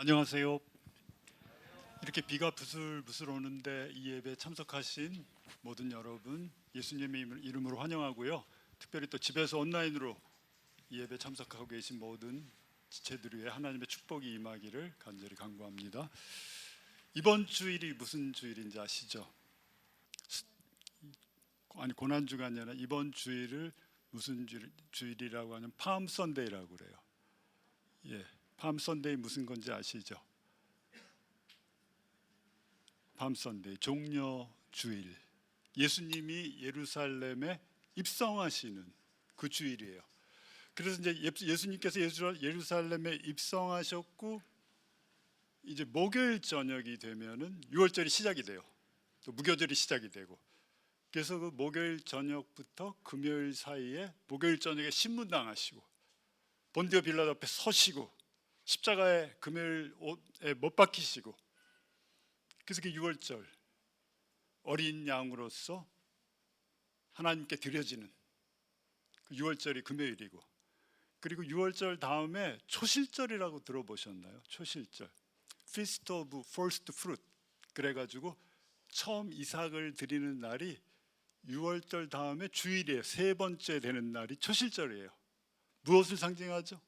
안녕하세요. 이렇게 비가 부슬부슬 오는데 이 예배에 참석하신 모든 여러분 예수님의 이름으로 환영하고요. 특별히 또 집에서 온라인으로 이 예배에 참석하고 계신 모든 지체들 위해 하나님의 축복이 임하기를 간절히 간구합니다. 이번 주일이 무슨 주일인지 아시죠? 아니 고난주가 아니라 이번 주일을 무슨 주일이라고 하면 팜 선데이라고 그래요. 예, 팜 선데이 무슨 건지 아시죠? 팜 선데이, 종려 주일. 예수님이 예루살렘에 입성하시는 그 주일이에요. 그래서 이제 예수님께서 예루살렘에 입성하셨고 이제 목요일 저녁이 되면은 유월절이 시작이 돼요. 또 무교절이 시작이 되고. 그래서 그 목요일 저녁부터 금요일 사이에 목요일 저녁에 신문당하시고 본디오 빌라도 앞에 서시고 십자가에 금요일 옷에 못 박히시고, 그래서 그 유월절 어린 양으로서 하나님께 드려지는 그 유월절이 금요일이고, 그리고 유월절 다음에 초실절이라고 들어보셨나요? 초실절, Feast of First Fruit. 그래가지고 처음 이삭을 드리는 날이 유월절 다음에 주일이에요. 세 번째 되는 날이 초실절이에요. 무엇을 상징하죠?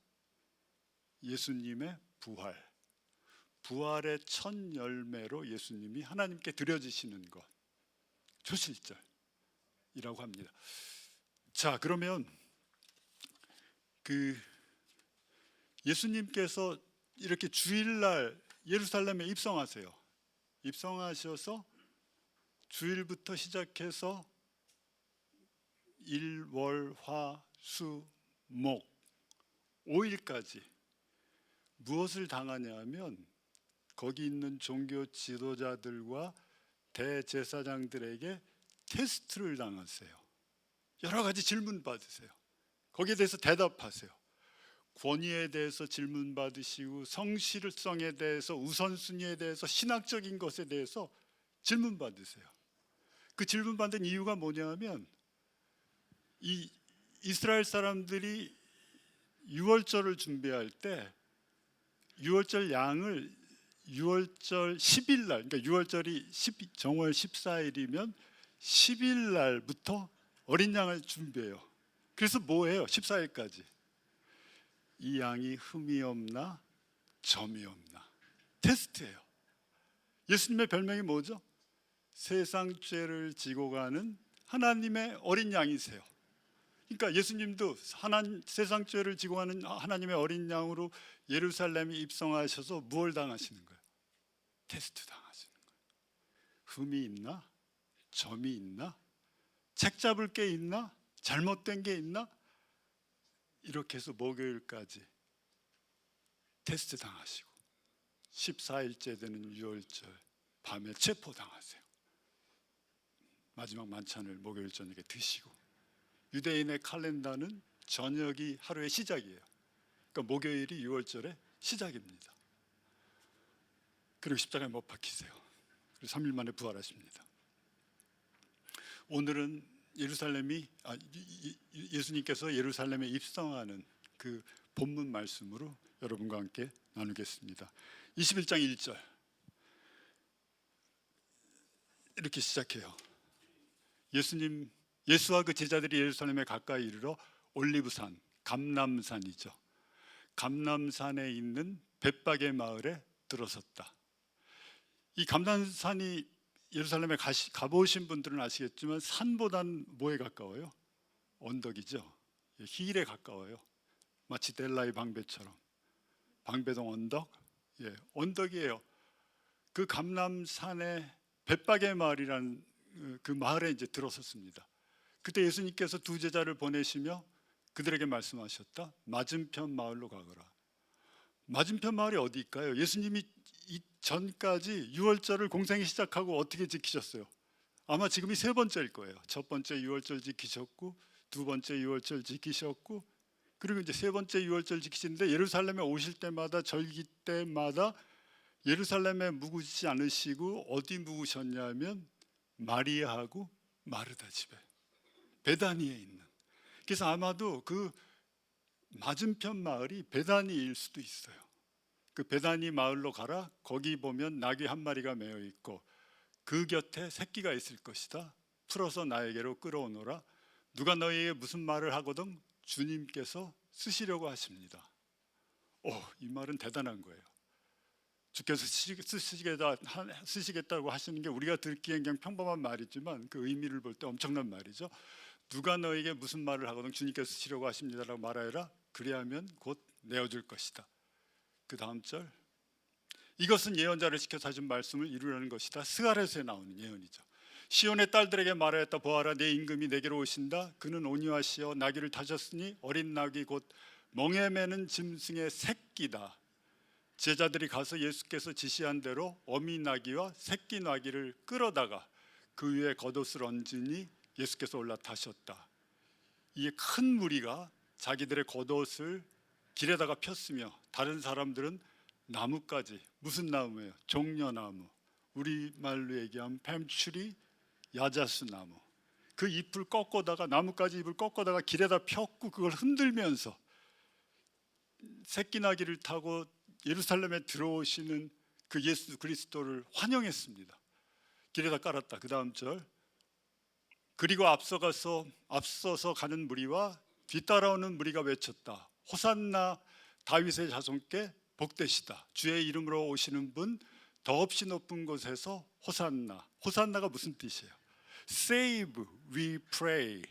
예수님의 부활. 부활의 첫 열매로 예수님이 하나님께 드려지시는 것, 초실절이라고 합니다. 자, 그러면 그 예수님께서 이렇게 주일날 예루살렘에 입성하세요. 입성하셔서 주일부터 시작해서 일, 월, 화, 수, 목 5일까지 무엇을 당하냐면 거기 있는 종교 지도자들과 대제사장들에게 테스트를 당하세요. 여러 가지 질문 받으세요. 거기에 대해서 대답하세요. 권위에 대해서 질문 받으시고, 성실성에 대해서, 우선순위에 대해서, 신학적인 것에 대해서 질문 받으세요. 그 질문 받는 이유가 뭐냐면 이 이스라엘 사람들이 유월절을 준비할 때 유월절 양을 유월절 10일 날, 그러니까 유월절이 정월 14일이면 10일 날부터 어린 양을 준비해요. 그래서 뭐예요? 14일까지 이 양이 흠이 없나 점이 없나 테스트예요. 예수님의 별명이 뭐죠? 세상 죄를 지고 가는 하나님의 어린 양이세요. 그러니까 예수님도 세상 죄를 지고 가는 하나님의 어린 양으로 예루살렘에 입성하셔서 무엇을 당하시는 거예요? 테스트 당하시는 거예요. 흠이 있나? 점이 있나? 책 잡을 게 있나? 잘못된 게 있나? 이렇게 해서 목요일까지 테스트 당하시고 14일째 되는 유월절 밤에 체포당하세요. 마지막 만찬을 목요일 저녁에 드시고, 유대인의 칼렌다는 저녁이 하루의 시작이에요. 그러니까 목요일이 유월절의 시작입니다. 그리고 십자가에 못 박히세요. 그리고 3일 만에 부활하십니다. 오늘은 예수님께서 예루살렘에 입성하는 그 본문 말씀으로 여러분과 함께 나누겠습니다. 21장 1절 이렇게 시작해요. 예수와 그 제자들이 예루살렘에 가까이 이르러 올리브산, 감람산이죠. 감람산에 있는 벳박의 마을에 들어섰다. 이 감람산이 예루살렘에 가보신 분들은 아시겠지만 산보단 뭐에 가까워요? 언덕이죠. 힐에 가까워요. 마치 델라의 방배처럼 방배동 언덕, 언덕이에요. 그 감람산의 벳박의 마을이라는 그 마을에 이제 들어섰습니다. 그때 예수님께서 두 제자를 보내시며 그들에게 말씀하셨다. 맞은편 마을로 가거라. 맞은편 마을이 어디일까요? 예수님이 전까지 유월절을 공생이 시작하고 어떻게 지키셨어요? 아마 지금이 세 번째일 거예요. 첫 번째 유월절 지키셨고, 두 번째 유월절 지키셨고, 그리고 이제 세 번째 유월절 지키시는데, 예루살렘에 오실 때마다 절기 때마다 예루살렘에 묵으시지 않으시고 어디 묵으셨냐면 마리아하고 마르다 집에, 베다니에 있는. 그래서 아마도 그 맞은편 마을이 베다니일 수도 있어요. 그 베다니 마을로 가라. 거기 보면 나귀 한 마리가 매어 있고 그 곁에 새끼가 있을 것이다. 풀어서 나에게로 끌어오너라. 누가 너희에게 무슨 말을 하거든 주님께서 쓰시려고 하십니다. 이 말은 대단한 거예요. 주께서 쓰시겠다고 하시는 게 우리가 듣기엔 그냥 평범한 말이지만 그 의미를 볼 때 엄청난 말이죠. 누가 너에게 무슨 말을 하거든 주님께서 쓰시려고 하십니다라고 말하여라. 그리하면 곧 내어줄 것이다. 그 다음 절, 이것은 예언자를 시켜서 하신 말씀을 이루려는 것이다. 스가랴서에 나오는 예언이죠. 시온의 딸들에게 말하였다. 보아라, 내 임금이 내게로 오신다. 그는 온유하시어 나귀를 타셨으니 어린 나귀 곧 멍에 매는 짐승의 새끼다. 제자들이 가서 예수께서 지시한 대로 어미 나귀와 새끼 나귀를 끌어다가 그 위에 겉옷을 얹으니 예수께서 올라타셨다. 이 큰 무리가 자기들의 겉옷을 길에다가 폈으며 다른 사람들은 나무까지, 무슨 나무예요? 종려나무, 우리말로 얘기하면 뱀추리, 야자수나무, 그 잎을 꺾어다가, 나무까지 잎을 꺾어다가 길에다 폈고 그걸 흔들면서 새끼 나귀를 타고 예루살렘에 들어오시는 그 예수 그리스도를 환영했습니다. 길에다 깔았다. 그 다음 절, 그리고 앞서서 가는 무리와 뒤따라오는 무리가 외쳤다. 호산나 다윗의 자손께 복되시다. 주의 이름으로 오시는 분 더없이 높은 곳에서 호산나. 호산나가 무슨 뜻이에요? Save, we pray.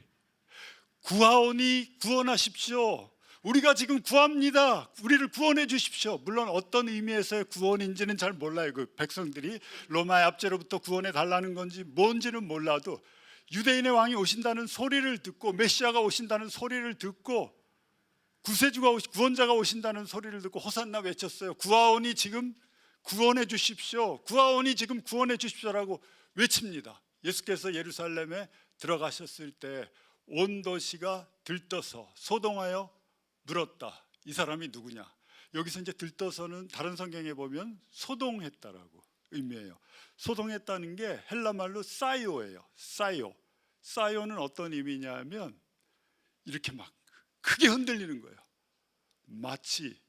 구하오니 구원하십시오. 우리가 지금 구합니다. 우리를 구원해 주십시오. 물론 어떤 의미에서의 구원인지는 잘 몰라요. 그 백성들이 로마의 압제로부터 구원해 달라는 건지 뭔지는 몰라도 유대인의 왕이 오신다는 소리를 듣고 메시아가 오신다는 소리를 듣고 구원자가 오신다는 소리를 듣고 호산나 외쳤어요. 구하오니 지금 구원해 주십시오. 구하오니 지금 구원해 주십시오라고 외칩니다. 예수께서 예루살렘에 들어가셨을 때 온 도시가 들떠서 소동하여 물었다. 이 사람이 누구냐? 여기서 이제 들떠서는 다른 성경에 보면 소동했다라고 의미해요. 소동했다는 게 헬라 말로 사이오예요. 사이오는 어떤 의미냐면 이렇게 막 크게 흔들리는 거예요. 마치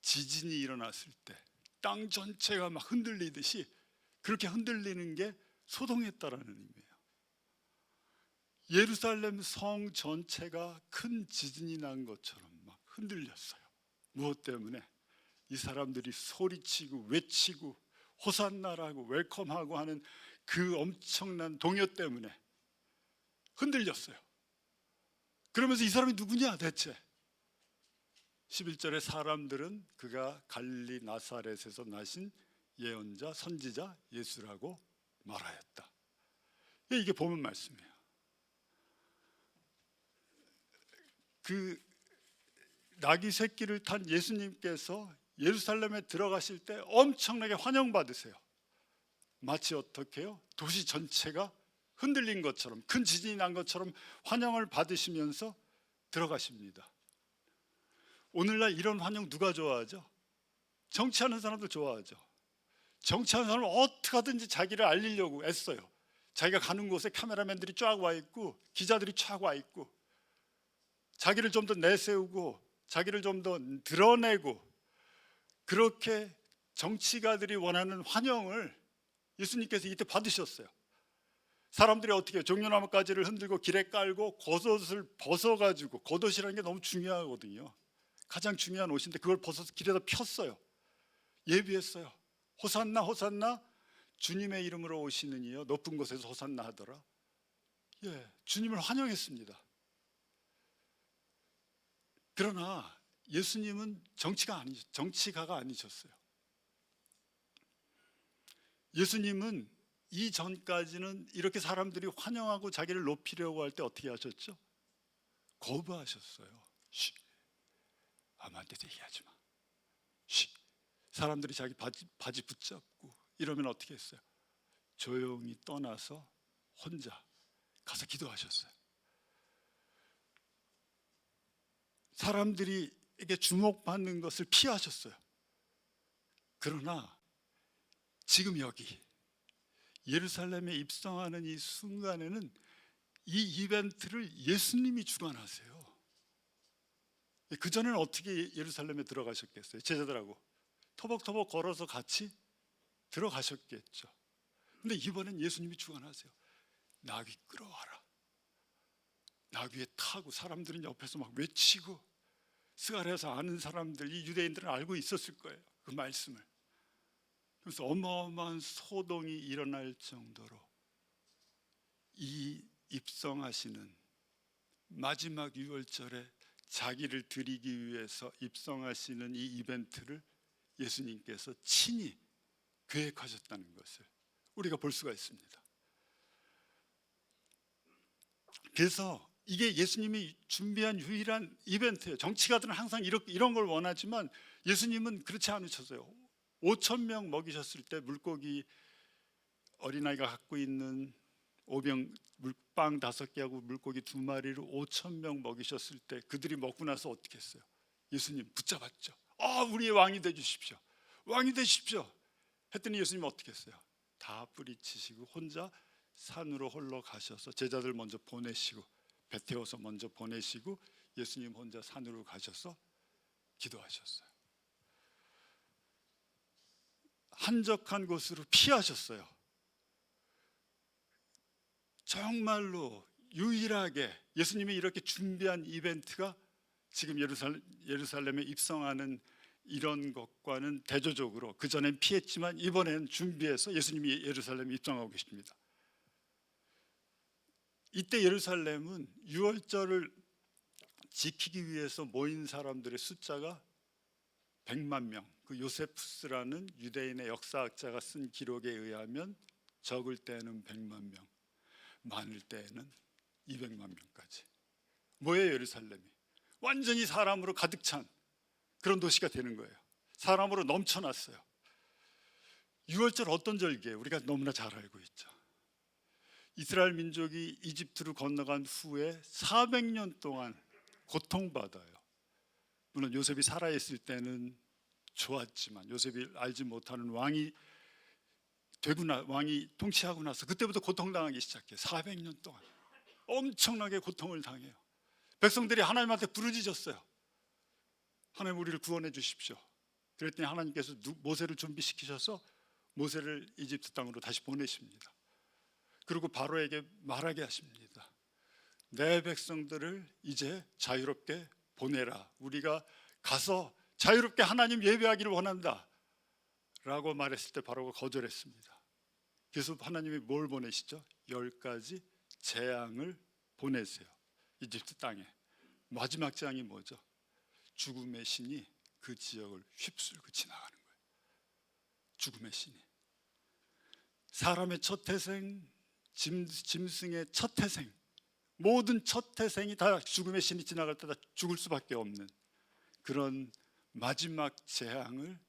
지진이 일어났을 때 땅 전체가 막 흔들리듯이 그렇게 흔들리는 게 소동했다라는 의미예요. 예루살렘 성 전체가 큰 지진이 난 것처럼 막 흔들렸어요. 무엇 때문에? 이 사람들이 소리치고 외치고 호산나라고 웰컴하고 하는 그 엄청난 동요 때문에 흔들렸어요. 그러면서 이 사람이 누구냐 대체? 11절에 사람들은 그가 갈릴리 나사렛에서 나신 예언자 선지자 예수라고 말하였다. 이게 본문 말씀이에요. 그 나귀 새끼를 탄 예수님께서 예루살렘에 들어가실 때 엄청나게 환영받으세요. 마치 어떻게 해요? 도시 전체가 흔들린 것처럼, 큰 지진이 난 것처럼 환영을 받으시면서 들어가십니다. 오늘날 이런 환영 누가 좋아하죠? 정치하는 사람들 좋아하죠. 정치하는 사람은 어떻게 하든지 자기를 알리려고 애써요. 자기가 가는 곳에 카메라맨들이 쫙 와 있고 기자들이 쫙 와 있고 자기를 좀 더 내세우고 자기를 좀 더 드러내고, 그렇게 정치가들이 원하는 환영을 예수님께서 이때 받으셨어요. 사람들이 어떻게 해요? 종려나무가지를 흔들고 길에 깔고 겉옷을 벗어가지고, 겉옷이라는 게 너무 중요하거든요. 가장 중요한 옷인데 그걸 벗어서 길에다 폈어요. 예비했어요. 호산나 호산나, 주님의 이름으로 오시는 이여 높은 곳에서 호산나 하더라. 주님을 환영했습니다. 그러나 예수님은 정치가가 아니셨어요. 예수님은 이전까지는 이렇게 사람들이 환영하고 자기를 높이려고 할 때 어떻게 하셨죠? 거부하셨어요. 아무한테 얘기하지 마. 사람들이 자기 바지 붙잡고 이러면 어떻게 했어요? 조용히 떠나서 혼자 가서 기도하셨어요. 사람들에게 주목받는 것을 피하셨어요. 그러나 지금 여기 예루살렘에 입성하는 이 순간에는 이 이벤트를 예수님이 주관하세요. 그전에는 어떻게 예루살렘에 들어가셨겠어요? 제자들하고 터벅터벅 걸어서 같이 들어가셨겠죠. 근데 이번엔 예수님이 주관하세요. 나귀 끌어와라. 나귀에 타고 사람들은 옆에서 막 외치고, 스가랴서 아는 사람들, 이 유대인들은 알고 있었을 거예요, 그 말씀을. 그래서 어마어마한 소동이 일어날 정도로 이 입성하시는 마지막 유월절에 자기를 드리기 위해서 입성하시는 이 이벤트를 예수님께서 친히 계획하셨다는 것을 우리가 볼 수가 있습니다. 그래서 이게 예수님이 준비한 유일한 이벤트예요. 정치가들은 항상 이런 걸 원하지만 예수님은 그렇지 않으셨어요. 5,000명 먹이셨을 때 물고기, 어린아이가 갖고 있는 오병 물빵 5개하고 물고기 2마리로 5,000명 먹이셨을 때 그들이 먹고 나서 어떻게 했어요? 예수님 붙잡았죠. 우리의 왕이 되주십시오. 왕이 되십시오. 했더니 예수님 어떻게 했어요? 다 뿌리치시고 혼자 산으로 홀로 가셔서 제자들 먼저 보내시고, 배 태워서 먼저 보내시고 예수님 혼자 산으로 가셔서 기도하셨어요. 한적한 곳으로 피하셨어요. 정말로 유일하게 예수님이 이렇게 준비한 이벤트가 지금 예루살렘에 입성하는 이런 것과는 대조적으로, 그전엔 피했지만 이번엔 준비해서 예수님이 예루살렘에 입성하고 계십니다. 이때 예루살렘은 유월절을 지키기 위해서 모인 사람들의 숫자가 100만 명, 그 요세푸스라는 유대인의 역사학자가 쓴 기록에 의하면 적을 때는 100만 명, 많을 때에는 200만 명까지. 뭐예요? 예루살렘이 완전히 사람으로 가득 찬 그런 도시가 되는 거예요. 사람으로 넘쳐났어요. 유월절 어떤 절기예요? 우리가 너무나 잘 알고 있죠. 이스라엘 민족이 이집트로 건너간 후에 400년 동안 고통받아요. 물론 요셉이 살아있을 때는 좋았지만 요셉이 알지 못하는 왕이 통치하고 나서 그때부터 고통당하기 시작해요. 400년 동안 엄청나게 고통을 당해요. 백성들이 하나님한테 부르짖었어요. 하나님, 우리를 구원해 주십시오. 그랬더니 하나님께서 모세를 준비시키셔서 모세를 이집트 땅으로 다시 보내십니다. 그리고 바로에게 말하게 하십니다. 내 백성들을 이제 자유롭게 보내라. 우리가 가서 자유롭게 하나님 예배하기를 원한다 라고 말했을 때 바로가 거절했습니다. 그래서 하나님이 뭘 보내시죠? 10가지 재앙을 보내세요. 이집트 땅에. 마지막 재앙이 뭐죠? 죽음의 신이 그 지역을 휩쓸고 지나가는 거예요. 죽음의 신이. 사람의 첫 태생, 짐승의 첫 태생, 모든 첫 태생이 다 죽음의 신이 지나갈 때 다 죽을 수밖에 없는 그런 마지막 재앙을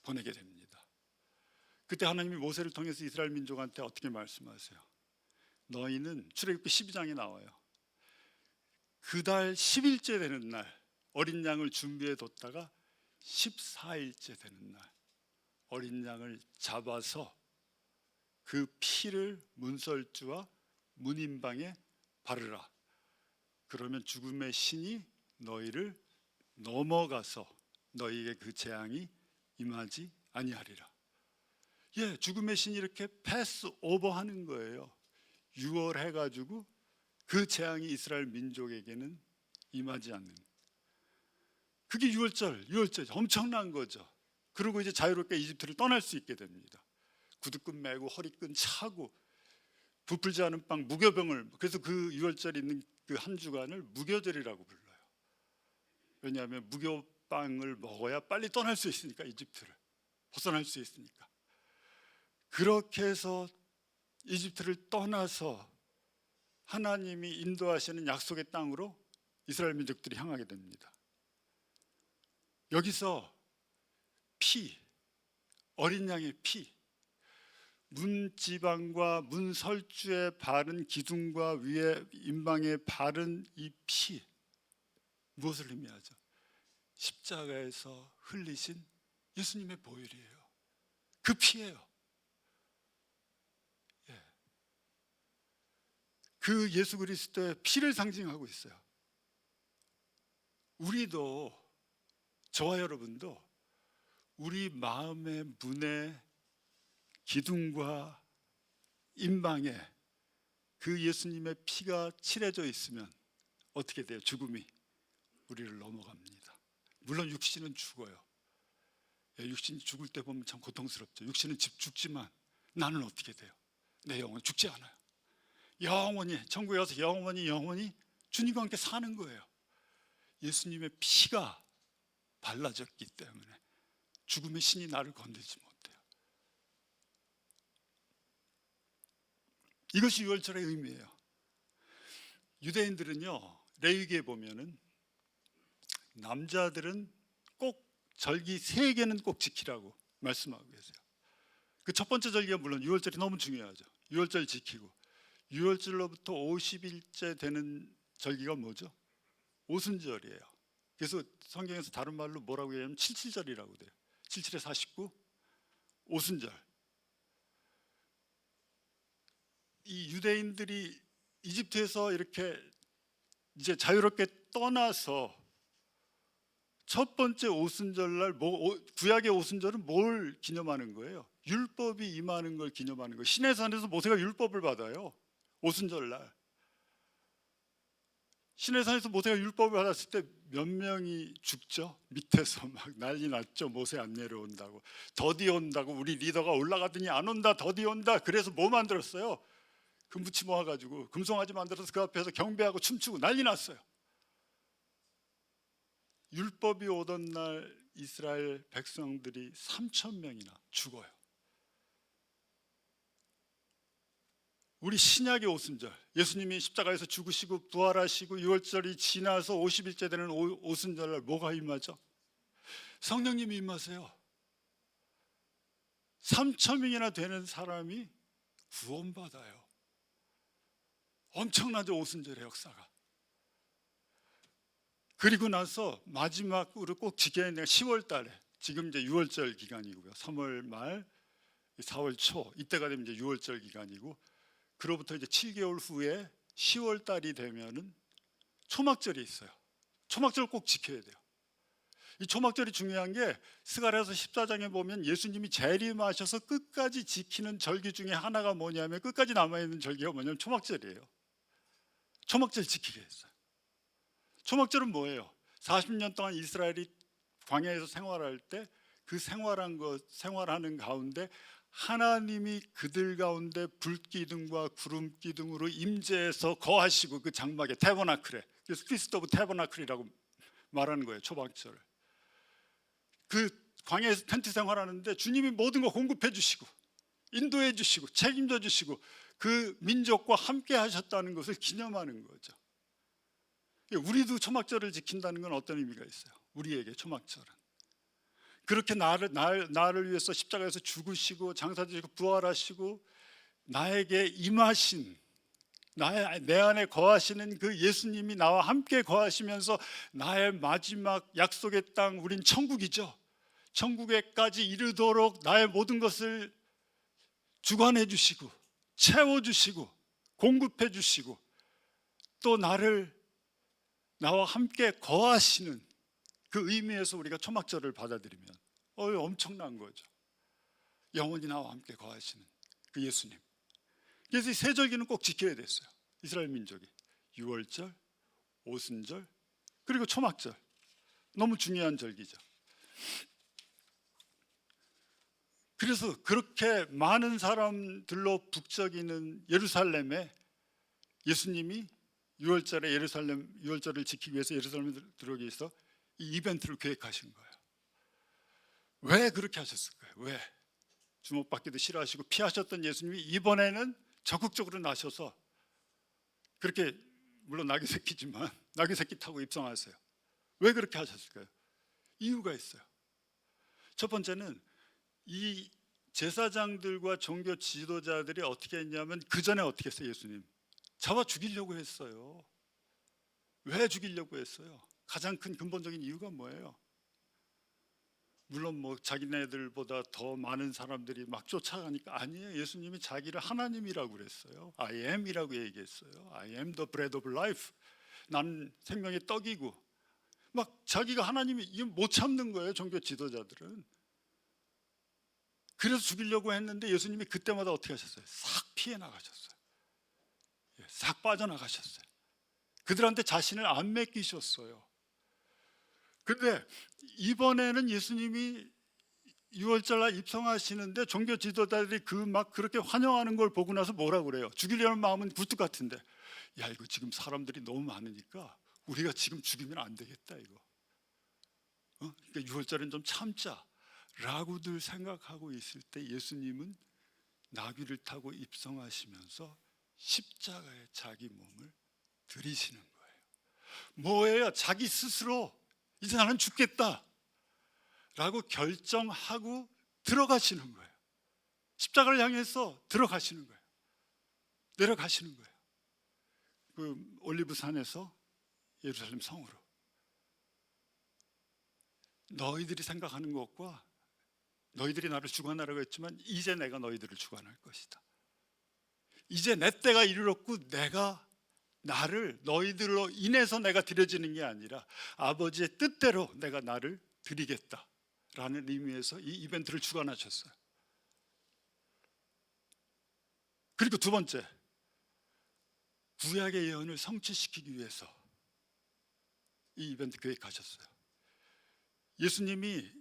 보내게 됩니다. 그때 하나님이 모세를 통해서 이스라엘 민족한테 어떻게 말씀하세요? 너희는 출애굽기 12장에 나와요. 그달 10일째 되는 날 어린 양을 준비해 뒀다가 14일째 되는 날 어린 양을 잡아서 그 피를 문설주와 문인방에 바르라. 그러면 죽음의 신이 너희를 넘어가서 너희에게 그 재앙이 임하지 아니하리라. 죽음의 신이 이렇게 패스 오버하는 거예요. 유월해가지고 그 재앙이 이스라엘 민족에게는 임하지 않는. 그게 유월절 엄청난 거죠. 그리고 이제 자유롭게 이집트를 떠날 수 있게 됩니다. 구두끈 매고 허리끈 차고 부풀지 않은 빵 무교병을, 그래서 그 유월절에 있는 그 한 주간을 무교절이라고 불러요. 왜냐하면 무교빵을 먹어야 빨리 떠날 수 있으니까, 이집트를 벗어날 수 있으니까. 그렇게 해서 이집트를 떠나서 하나님이 인도하시는 약속의 땅으로 이스라엘 민족들이 향하게 됩니다. 여기서 피, 어린 양의 피, 문지방과 문설주에 바른 기둥과 위에 임방에 바른 이 피, 무엇을 의미하죠? 십자가에서 흘리신 예수님의 보혈이에요. 그 피예요. 그 예수 그리스도의 피를 상징하고 있어요. 우리도, 저와 여러분도 우리 마음의 문에 기둥과 임방에 그 예수님의 피가 칠해져 있으면 어떻게 돼요? 죽음이 우리를 넘어갑니다. 물론 육신은 죽어요. 육신이 죽을 때 보면 참 고통스럽죠. 육신은 죽지만 나는 어떻게 돼요? 내 영혼은 죽지 않아요. 영원히 천국에 가서 영원히 주님과 함께 사는 거예요. 예수님의 피가 발라졌기 때문에 죽음의 신이 나를 건들지 못해요. 이것이 유월절의 의미예요. 유대인들은요, 레위기에 보면은 남자들은 꼭 절기 3개는 꼭 지키라고 말씀하고 계세요. 그 첫 번째 절기가 물론 유월절이 너무 중요하죠. 유월절 지키고, 유월절로부터 50일째 되는 절기가 뭐죠? 오순절이에요. 그래서 성경에서 다른 말로 뭐라고 얘기하면 77절이라고 돼요. 77에 49 오순절. 이 유대인들이 이집트에서 이렇게 이제 자유롭게 떠나서 첫 번째 오순절날, 구약의 오순절은 뭘 기념하는 거예요? 율법이 임하는 걸 기념하는 거예요. 시내산에서 모세가 율법을 받아요. 오순절날. 시내산에서 모세가 율법을 받았을 때 몇 명이 죽죠? 밑에서 막 난리 났죠. 모세 안 내려온다고, 더디 온다고. 우리 리더가 올라가더니 안 온다, 더디 온다. 그래서 뭐 만들었어요? 금붙이 모아가지고 금송아지 만들어서 그 앞에서 경배하고 춤추고 난리 났어요. 율법이 오던 날 이스라엘 백성들이 3,000명이나 죽어요. 우리 신약의 오순절, 예수님이 십자가에서 죽으시고 부활하시고 유월절이 지나서 50일째 되는 오순절날 뭐가 임하죠? 성령님이 임하세요. 3,000명이나 되는 사람이 구원받아요. 엄청나죠, 오순절의 역사가. 그리고 나서 마지막으로 꼭 지켜야 되는 10월 달에, 지금 이제 유월절 기간이고요. 3월 말, 4월 초, 이때가 되면 이제 유월절 기간이고, 그로부터 이제 7개월 후에 10월 달이 되면은 초막절이 있어요. 초막절을 꼭 지켜야 돼요. 이 초막절이 중요한 게 스가랴서 14장에 보면 예수님이 재림하셔서 끝까지 지키는 절기 중에 하나가 뭐냐면, 끝까지 남아있는 절기가 뭐냐면 초막절이에요. 초막절 지키게 했어요. 초막절은 뭐예요? 40년 동안 이스라엘이 광야에서 생활할 때 그 생활하는 가운데 하나님이 그들 가운데 불기둥과 구름기둥으로 임재해서 거하시고, 그 장막에 태버나클에, 그래서 피스트 오브 태버나클이라고 말하는 거예요. 초막절을. 그 광야에서 텐트 생활하는데 주님이 모든 거 공급해 주시고 인도해 주시고 책임져 주시고 그 민족과 함께 하셨다는 것을 기념하는 거죠. 우리도 초막절을 지킨다는 건 어떤 의미가 있어요? 우리에게 초막절은 그렇게 나를 위해서 십자가에서 죽으시고 장사되시고 부활하시고 나에게 임하신, 내 안에 거하시는 그 예수님이 나와 함께 거하시면서 나의 마지막 약속의 땅, 우린 천국이죠. 천국에까지 이르도록 나의 모든 것을 주관해 주시고 채워 주시고 공급해 주시고 또 나와 함께 거하시는 그 의미에서 우리가 초막절을 받아들이면 엄청난 거죠. 영원히 나와 함께 거하시는 그 예수님. 그래서 이 세 절기는 꼭 지켜야 됐어요. 이스라엘 민족이 유월절, 오순절, 그리고 초막절. 너무 중요한 절기죠. 그래서 그렇게 많은 사람들로 북적이는 예루살렘에 예수님이 유월절을 지키기 위해서 예루살렘에 들어오기 위해서 이 이벤트를 계획하신 거예요. 왜 그렇게 하셨을까요? 왜? 주목받기도 싫어하시고 피하셨던 예수님이 이번에는 적극적으로 나셔서 그렇게, 물론 나귀 새끼지만 나귀 새끼 타고 입성하세요. 왜 그렇게 하셨을까요? 이유가 있어요. 첫 번째는 이 제사장들과 종교 지도자들이 어떻게 했냐면, 그 전에 어떻게 했어요? 예수님 잡아 죽이려고 했어요. 왜 죽이려고 했어요? 가장 큰 근본적인 이유가 뭐예요? 물론 뭐 자기네들보다 더 많은 사람들이 막 쫓아가니까 아니에요. 예수님이 자기를 하나님이라고 그랬어요. I am이라고 얘기했어요. I am the bread of life. 나는 생명의 떡이고, 막 자기가 하나님이, 이거 못 참는 거예요. 종교 지도자들은. 그래서 죽이려고 했는데 예수님이 그때마다 어떻게 하셨어요? 싹 피해 나가셨어요. 싹 빠져나가셨어요. 그들한테 자신을 안 맡기셨어요. 근데 이번에는 예수님이 6월절 날 입성하시는데 종교 지도자들이 막 그렇게 환영하는 걸 보고 나서 뭐라고 그래요? 죽이려는 마음은 굴뚝 같은데, 야, 이거 지금 사람들이 너무 많으니까 우리가 지금 죽이면 안 되겠다, 이거. 그러니까 6월절은 좀 참자 라고들 생각하고 있을 때 예수님은 나귀를 타고 입성하시면서 십자가에 자기 몸을 들이시는 거예요. 뭐예요? 자기 스스로 이제 나는 죽겠다 라고 결정하고 들어가시는 거예요. 십자가를 향해서 들어가시는 거예요. 내려가시는 거예요. 그 올리브산에서 예루살렘 성으로. 너희들이 생각하는 것과 너희들이 나를 주관하라고 했지만 이제 내가 너희들을 주관할 것이다. 이제 내 때가 이르렀고 내가 나를 너희들로 인해서 내가 드려지는 게 아니라 아버지의 뜻대로 내가 나를 드리겠다라는 의미에서 이 이벤트를 주관하셨어요. 그리고 두 번째, 구약의 예언을 성취시키기 위해서 이 이벤트 계획하셨어요. 예수님이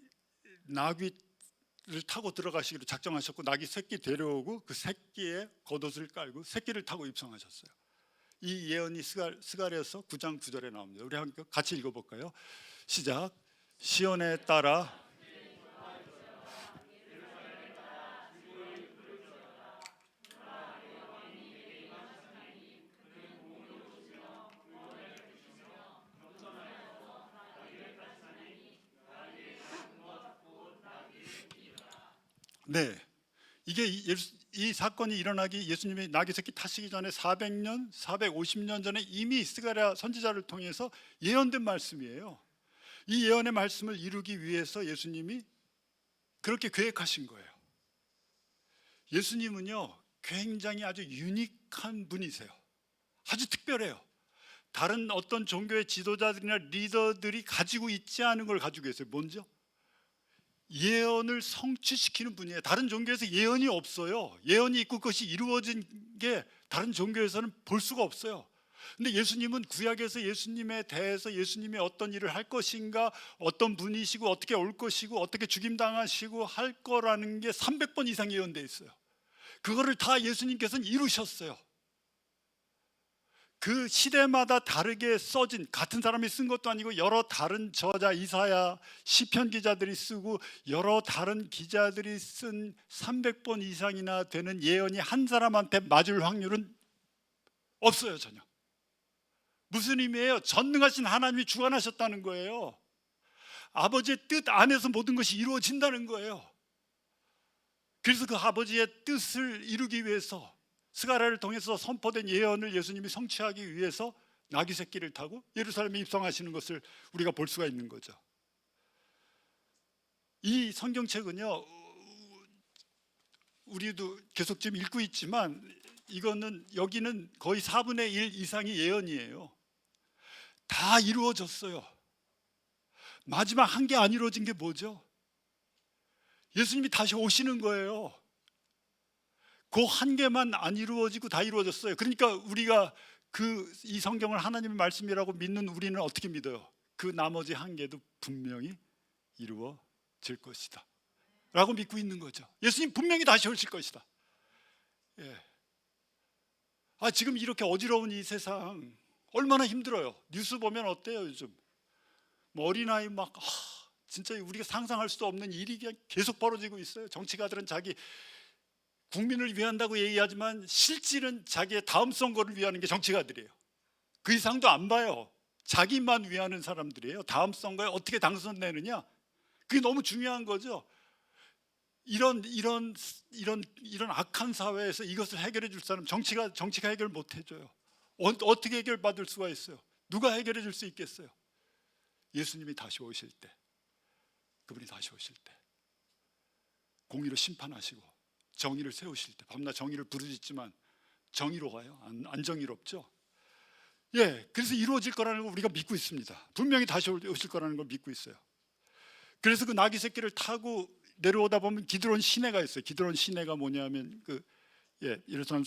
나귀를 타고 들어가시기로 작정하셨고 나귀 새끼 데려오고 그 새끼에 겉옷을 깔고 새끼를 타고 입성하셨어요. 이 예언이 스가랴서 9장 9절에 나옵니다. 우리 함께 같이 읽어볼까요? 시작. 시온에 따라 네, 이게 이 사건이 일어나기 예수님이 나귀 새끼 타시기 전에 400년, 450년 전에 이미 스가랴 선지자를 통해서 예언된 말씀이에요. 이 예언의 말씀을 이루기 위해서 예수님이 그렇게 계획하신 거예요. 예수님은요 굉장히 아주 유니크한 분이세요. 아주 특별해요. 다른 어떤 종교의 지도자들이나 리더들이 가지고 있지 않은 걸 가지고 계세요. 뭔죠? 예언을 성취시키는 분이에요. 다른 종교에서 예언이 없어요. 예언이 있고 그것이 이루어진 게 다른 종교에서는 볼 수가 없어요. 근데 예수님은 구약에서 예수님에 대해서 예수님이 어떤 일을 할 것인가, 어떤 분이시고 어떻게 올 것이고 어떻게 죽임당하시고 할 거라는 게 300번 이상 예언되어 있어요. 그거를 다 예수님께서는 이루셨어요. 그 시대마다 다르게 써진, 같은 사람이 쓴 것도 아니고 여러 다른 저자, 이사야, 시편 기자들이 쓰고 여러 다른 기자들이 쓴 300번 이상이나 되는 예언이 한 사람한테 맞을 확률은 없어요. 전혀. 무슨 의미예요? 전능하신 하나님이 주관하셨다는 거예요. 아버지의 뜻 안에서 모든 것이 이루어진다는 거예요. 그래서 그 아버지의 뜻을 이루기 위해서 스가랴를 통해서 선포된 예언을 예수님이 성취하기 위해서 나귀 새끼를 타고 예루살렘에 입성하시는 것을 우리가 볼 수가 있는 거죠. 이 성경책은요 우리도 계속 지금 읽고 있지만 이거는 여기는 거의 4분의 1 이상이 예언이에요. 다 이루어졌어요. 마지막 한 개 안 이루어진 게 뭐죠? 예수님이 다시 오시는 거예요. 그 한 개만 안 이루어지고 다 이루어졌어요. 그러니까 우리가 이 성경을 하나님의 말씀이라고 믿는 우리는 어떻게 믿어요? 그 나머지 한 개도 분명히 이루어질 것이다 라고 믿고 있는 거죠. 예수님 분명히 다시 오실 것이다. 예. 지금 이렇게 어지러운 이 세상 얼마나 힘들어요. 뉴스 보면 어때요 요즘? 뭐 어린아이 막 진짜 우리가 상상할 수 없는 일이 계속 벌어지고 있어요. 정치가들은 자기 국민을 위한다고 얘기하지만 실질은 자기의 다음 선거를 위하는 게 정치가들이에요. 그 이상도 안 봐요. 자기만 위하는 사람들이에요. 다음 선거에 어떻게 당선되느냐, 그게 너무 중요한 거죠. 이런 악한 사회에서 이것을 해결해 줄 사람, 정치가 해결 못 해줘요. 어떻게 해결받을 수가 있어요? 누가 해결해 줄 수 있겠어요? 예수님이 다시 오실 때, 그분이 다시 오실 때 공의로 심판하시고 정의를 세우실 때, 밤낮 정의를 부르짖지만 정의로워요? 안 정의롭죠? 예, 그래서 이루어질 거라는 걸 우리가 믿고 있습니다. 분명히 다시 오실 거라는 걸 믿고 있어요. 그래서 그 나귀 새끼를 타고 내려오다 보면 기드론 시내가 있어요. 기드론 시내가 뭐냐면 예루살렘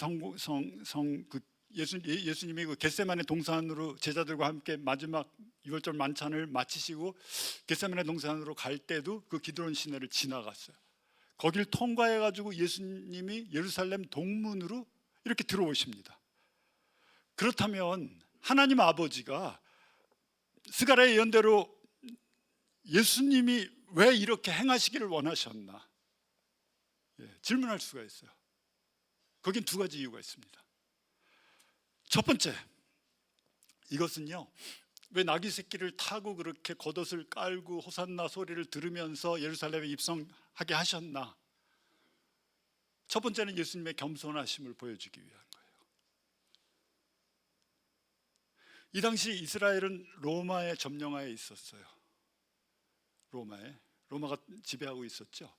그 예수님이 그 겟세마네 동산으로 제자들과 함께 마지막 유월절 만찬을 마치시고 겟세마네 동산으로 갈 때도 그 기드론 시내를 지나갔어요. 거길 통과해 가지고 예수님이 예루살렘 동문으로 이렇게 들어오십니다. 그렇다면 하나님 아버지가 스가랴의 예언대로 예수님이 왜 이렇게 행하시기를 원하셨나? 질문할 수가 있어요. 거긴 두 가지 이유가 있습니다. 첫 번째, 이것은요, 왜 나귀 새끼를 타고 그렇게 겉옷을 깔고 호산나 소리를 들으면서 예루살렘에 입성하게 하셨나? 첫 번째는 예수님의 겸손하심을 보여주기 위한 거예요. 이 당시 이스라엘은 로마의 점령하에 있었어요. 로마가 지배하고 있었죠.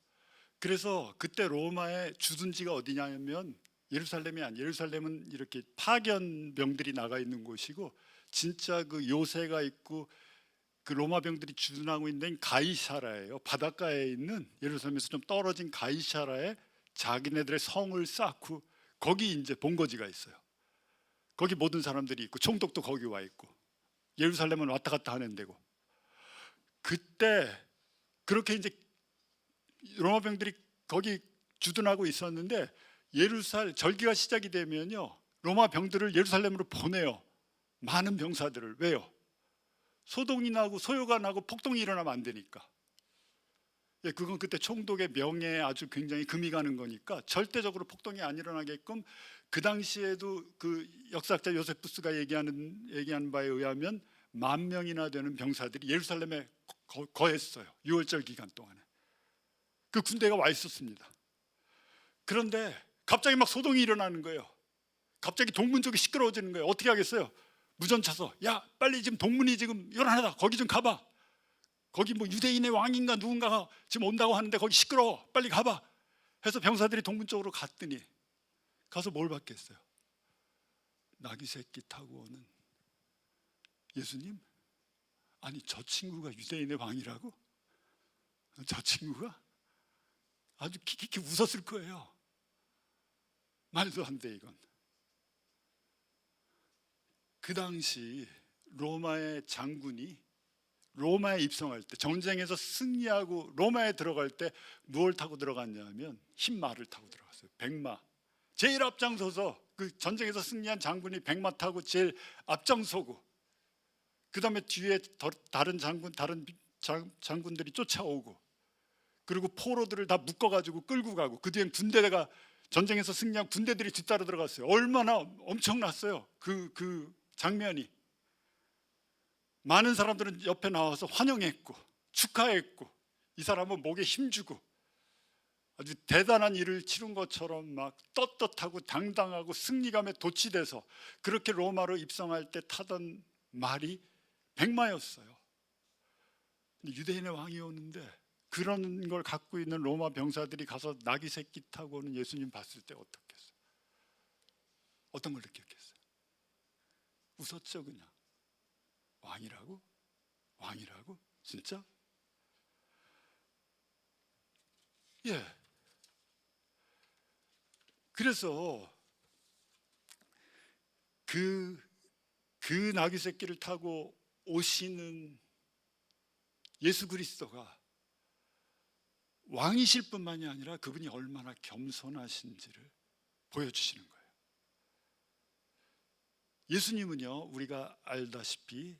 그래서 그때 로마의 주둔지가 어디냐면 예루살렘이 아니에요. 예루살렘은 이렇게 파견병들이 나가 있는 곳이고, 진짜 그 요새가 있고 그 로마 병들이 주둔하고 있는 가이사라예요. 바닷가에 있는, 예루살렘에서 좀 떨어진 가이사라에 자기네들의 성을 쌓고 거기 이제 본거지가 있어요. 거기 모든 사람들이 있고 총독도 거기 와 있고, 예루살렘은 왔다 갔다 하는 데고. 그때 그렇게 이제 로마 병들이 거기 주둔하고 있었는데, 절기가 시작이 되면요, 로마 병들을 예루살렘으로 보내요. 많은 병사들을. 왜요? 소동이 나고 소요가 나고 폭동이 일어나면 안 되니까. 그건 그때 총독의 명예에 아주 굉장히 금이 가는 거니까 절대적으로 폭동이 안 일어나게끔, 그 당시에도 그 역사학자 요세푸스가 얘기하는 바에 의하면 10,000명이나 되는 병사들이 예루살렘에 거했어요. 유월절 기간 동안에. 그 군대가 와 있었습니다. 그런데 갑자기 막 소동이 일어나는 거예요. 갑자기 동문 쪽이 시끄러워지는 거예요. 어떻게 하겠어요? 무전 쳐서, 야, 빨리 지금 동문이 지금 요란하다, 거기 좀 가봐. 거기 뭐 유대인의 왕인가 누군가가 지금 온다고 하는데 거기 시끄러워, 빨리 가봐 해서 병사들이 동문 쪽으로 갔더니, 가서 뭘 받겠어요? 나귀 새끼 타고 오는 예수님? 아니, 저 친구가 유대인의 왕이라고? 저 친구가? 아주 키키키 웃었을 거예요. 말도 안 돼, 이건. 그 당시 로마의 장군이 로마에 입성할 때, 전쟁에서 승리하고 로마에 들어갈 때 무엇을 타고 들어갔냐면 흰 말을 타고 들어갔어요. 백마. 제일 앞장서서, 그 전쟁에서 승리한 장군이 백마 타고 제일 앞장서고, 그 다음에 뒤에 다른 장군들이 쫓아오고, 그리고 포로들을 다 묶어가지고 끌고 가고, 그 뒤엔 군대가, 전쟁에서 승리한 군대들이 뒤따라 들어갔어요. 얼마나 엄청났어요, 그 장면이. 많은 사람들은 옆에 나와서 환영했고 축하했고, 이 사람은 목에 힘주고 아주 대단한 일을 치른 것처럼 막 떳떳하고 당당하고 승리감에 도취돼서 그렇게 로마로 입성할 때 타던 말이 백마였어요. 유대인의 왕이 오는데 그런 걸 갖고 있는 로마 병사들이 가서 나귀 새끼 타고 오는 예수님 봤을 때 어떻겠어요? 어떤 걸 느꼈겠어요? 웃었죠, 그냥. 왕이라고? 왕이라고? 진짜? 예. 그래서 그 나귀 새끼를 타고 오시는 예수 그리스도가 왕이실 뿐만이 아니라 그분이 얼마나 겸손하신지를 보여주시는 거예요. 예수님은요, 우리가 알다시피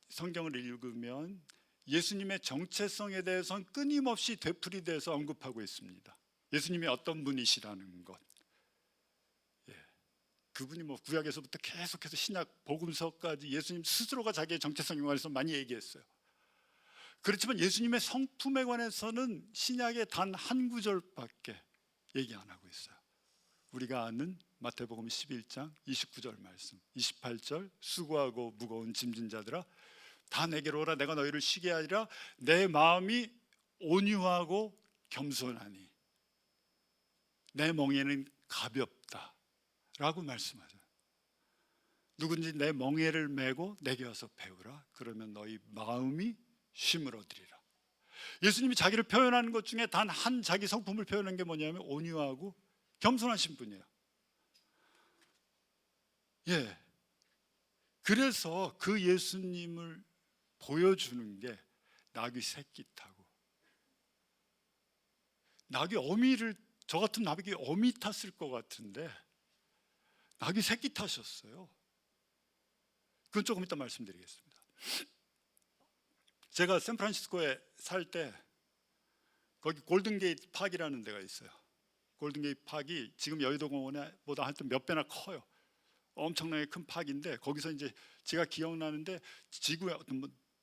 성경을 읽으면 예수님의 정체성에 대해서는 끊임없이 되풀이돼서 언급하고 있습니다. 예수님이 어떤 분이시라는 것. 그분이 뭐 구약에서부터 계속해서 신약 복음서까지 예수님 스스로가 자기의 정체성에 관해서 많이 얘기했어요. 그렇지만 예수님의 성품에 관해서는 신약의 단 한 구절밖에 얘기 안 하고 있어요. 우리가 아는 마태복음 11장 29절 말씀, 28절, 수고하고 무거운 짐진 자들아 다 내게로 오라, 내가 너희를 쉬게 하리라. 내 마음이 온유하고 겸손하니 내 멍에는 가볍다 라고 말씀하죠. 누군지 내 멍에를 메고 내게 와서 배우라. 그러면 너희 마음이 쉼을 얻으리라. 예수님이 자기를 표현하는 것 중에 단 한 자기 성품을 표현한 게 뭐냐면 온유하고 겸손하신 분이에요. 예. 그래서 그 예수님을 보여주는 게 나귀 새끼 타고, 나귀 어미를, 저 같은 나귀 어미 탔을 것 같은데 나귀 새끼 타셨어요. 그건 조금 이따 말씀드리겠습니다. 제가 샌프란시스코에 살 때 거기 골든게이트 파크이라는 데가 있어요. 골든게이트 파크이 지금 여의도공원보다 하여튼 몇 배나 커요. 엄청나게 큰 파크인데 거기서 이제 제가 기억나는데 지구에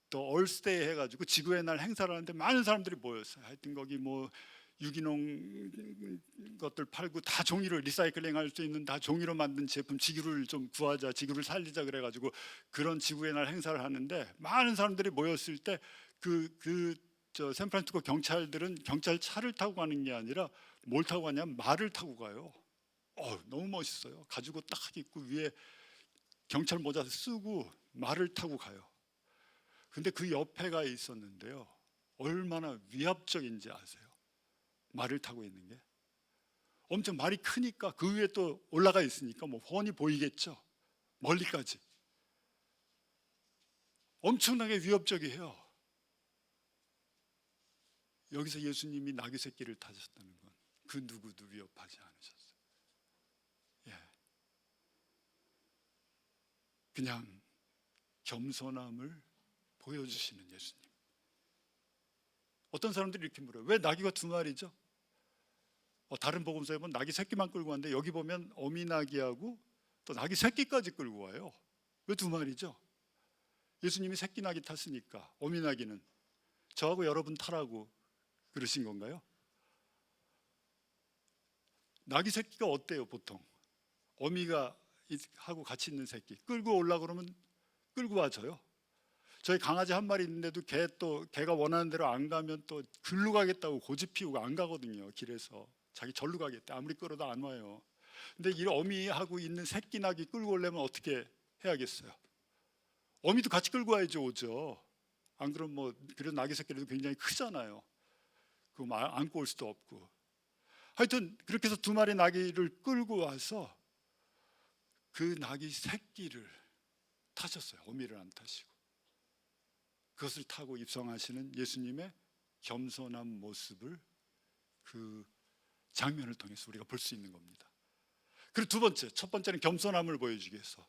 더 얼스데이 해가지고 지구의 날 행사를 하는데 많은 사람들이 모였어요. 하여튼 거기 뭐 유기농 것들 팔고 다 종이로 리사이클링 할 수 있는 다 종이로 만든 제품, 지구를 좀 구하자, 지구를 살리자 그래가지고 그런 지구의 날 행사를 하는데 많은 사람들이 모였을 때 저 샌프란시스코 경찰들은 경찰차를 타고 가는 게 아니라 뭘 타고 가냐면 말을 타고 가요. 너무 멋있어요. 가지고 딱 입고 위에 경찰 모자 쓰고 말을 타고 가요. 근데 그 옆에가 있었는데요, 얼마나 위압적인지 아세요? 말을 타고 있는 게 엄청 말이 크니까 그 위에 또 올라가 있으니까 뭐 훤히 보이겠죠. 멀리까지 엄청나게 위협적이에요. 여기서 예수님이 나귀 새끼를 타셨다는 건 그 누구도 위협하지 않으셨어요. 예. 그냥 겸손함을 보여주시는 예수님. 어떤 사람들이 이렇게 물어요. 왜 나귀가 두 마리죠? 다른 복음서에 보면 나귀 새끼만 끌고 왔는데 여기 보면 어미 나귀하고 또 나귀 새끼까지 끌고 와요. 왜 두 마리죠? 예수님이 새끼 나귀 탔으니까 어미 나귀는 저하고 여러분 타라고 그러신 건가요? 나귀 새끼가 어때요? 보통 어미가 하고 같이 있는 새끼 끌고 오려고 그러면 끌고 와줘요. 저희 강아지 한 마리 있는데도 걔가 원하는 대로 안 가면 또 글로 가겠다고 고집 피우고 안 가거든요. 길에서 자기 절로 가겠다. 아무리 끌어도 안 와요. 근데 이 어미하고 있는 새끼 나귀 끌고 오려면 어떻게 해야겠어요? 어미도 같이 끌고 와야죠. 오죠. 안 그러면 뭐 그래도 나귀 새끼라도 굉장히 크잖아요. 그거 안고 올 수도 없고. 하여튼 그렇게 해서 두 마리 나귀를 끌고 와서 그 나귀 새끼를 타셨어요. 어미를 안 타시고. 그것을 타고 입성하시는 예수님의 겸손한 모습을 그 장면을 통해서 우리가 볼 수 있는 겁니다. 그리고 두 번째, 첫 번째는 겸손함을 보여주기 위해서,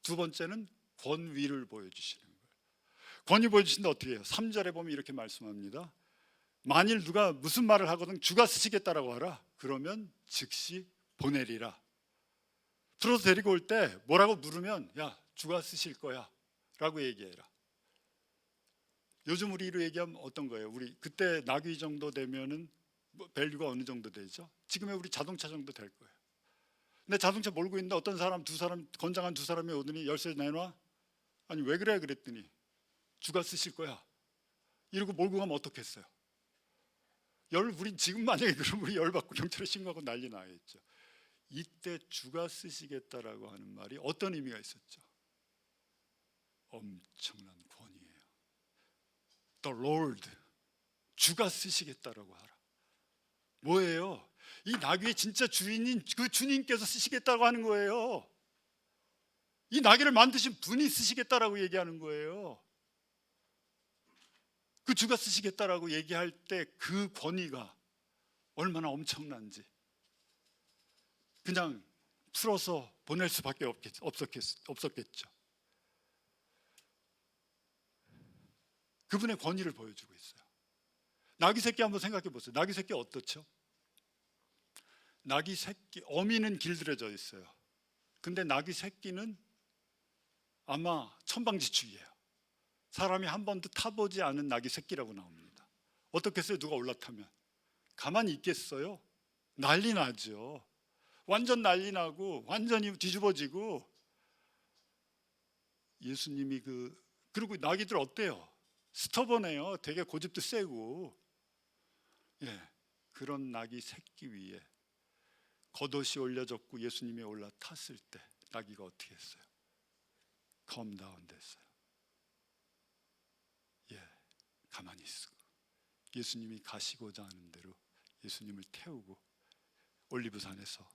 두 번째는 권위를 보여주시는 거예요. 권위 보여주시는데 어떻게 해요? 3절에 보면 이렇게 말씀합니다. 만일 누가 무슨 말을 하거든 주가 쓰시겠다라고 하라. 그러면 즉시 보내리라. 풀어서 데리고 올 때 뭐라고 물으면 야 주가 쓰실 거야 라고 얘기해라. 요즘 우리로 얘기하면 어떤 거예요? 우리 그때 나귀 정도 되면은 밸류가 어느 정도 되죠? 지금의 우리 자동차 정도 될 거예요. 근데 자동차 몰고 있는데 어떤 사람, 두 사람, 건장한 두 사람이 오더니 열쇠 내놔? 아니 왜 그래? 그랬더니 주가 쓰실 거야 이러고 몰고 가면 어떻겠어요? 우리 지금 만약에 그럼 우리 열받고 경찰에 신고하고 난리 나겠죠. 이때 주가 쓰시겠다라고 하는 말이 어떤 의미가 있었죠? 엄청난 권위예요. The Lord, 주가 쓰시겠다라고 하라. 뭐예요? 이 나귀의 진짜 주인인 그 주님께서 쓰시겠다고 하는 거예요. 이 나귀를 만드신 분이 쓰시겠다라고 얘기하는 거예요. 그 주가 쓰시겠다라고 얘기할 때 그 권위가 얼마나 엄청난지 그냥 풀어서 보낼 수밖에 없었겠죠. 그분의 권위를 보여주고 있어요. 나귀 새끼 한번 생각해 보세요. 나귀 새끼 어떻죠? 나귀 새끼, 어미는 길들여져 있어요. 근데 나귀 새끼는 아마 천방지축이에요. 사람이 한 번도 타보지 않은 나귀 새끼라고 나옵니다. 어떻겠어요? 누가 올라타면 가만히 있겠어요? 난리 나죠. 완전 난리 나고 완전히 뒤집어지고. 예수님이 그리고 나귀들 어때요? 스터번해요. 되게 고집도 세고. 그런 나귀 새끼 위에 겉옷이 올려졌고 예수님이 올라탔을 때 나귀가 어떻게 했어요? 컴다운 됐어요. 가만히 있고 예수님이 가시고자 하는 대로 예수님을 태우고 올리브산에서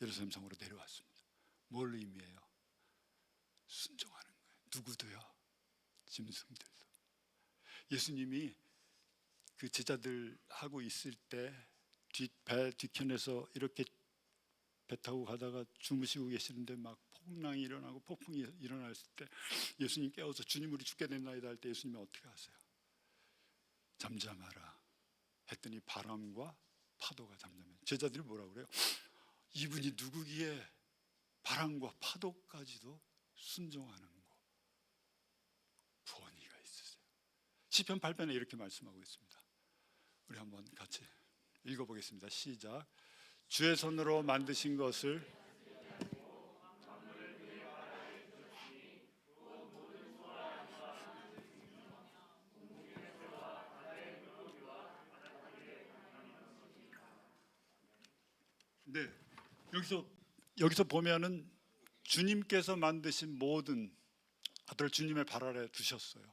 예루살렘 성으로 내려왔습니다. 뭘 의미해요? 순종하는 거예요. 누구도요. 짐승들도. 예수님이 그 제자들하고 있을 때 배 뒤편에서 이렇게 배 타고 가다가 주무시고 계시는데 막 풍랑이 일어나고 폭풍이 일어났을 때 예수님 깨워서 주님 우리 죽게 됐나이다 할 때 예수님이 어떻게 하세요? 잠잠하라 했더니 바람과 파도가 잠잠해요. 제자들이 뭐라고 그래요? 이분이 누구기에 바람과 파도까지도 순종하는 거 권위가 있으세요. 시편 8편에 이렇게 말씀하고 있습니다. 우리 한번 같이 읽어보겠습니다. 시작. 주의 손으로 만드신 것을 네, 여기서 보면은 주님께서 만드신 모든 것들을 주님의 발 아래 두셨어요.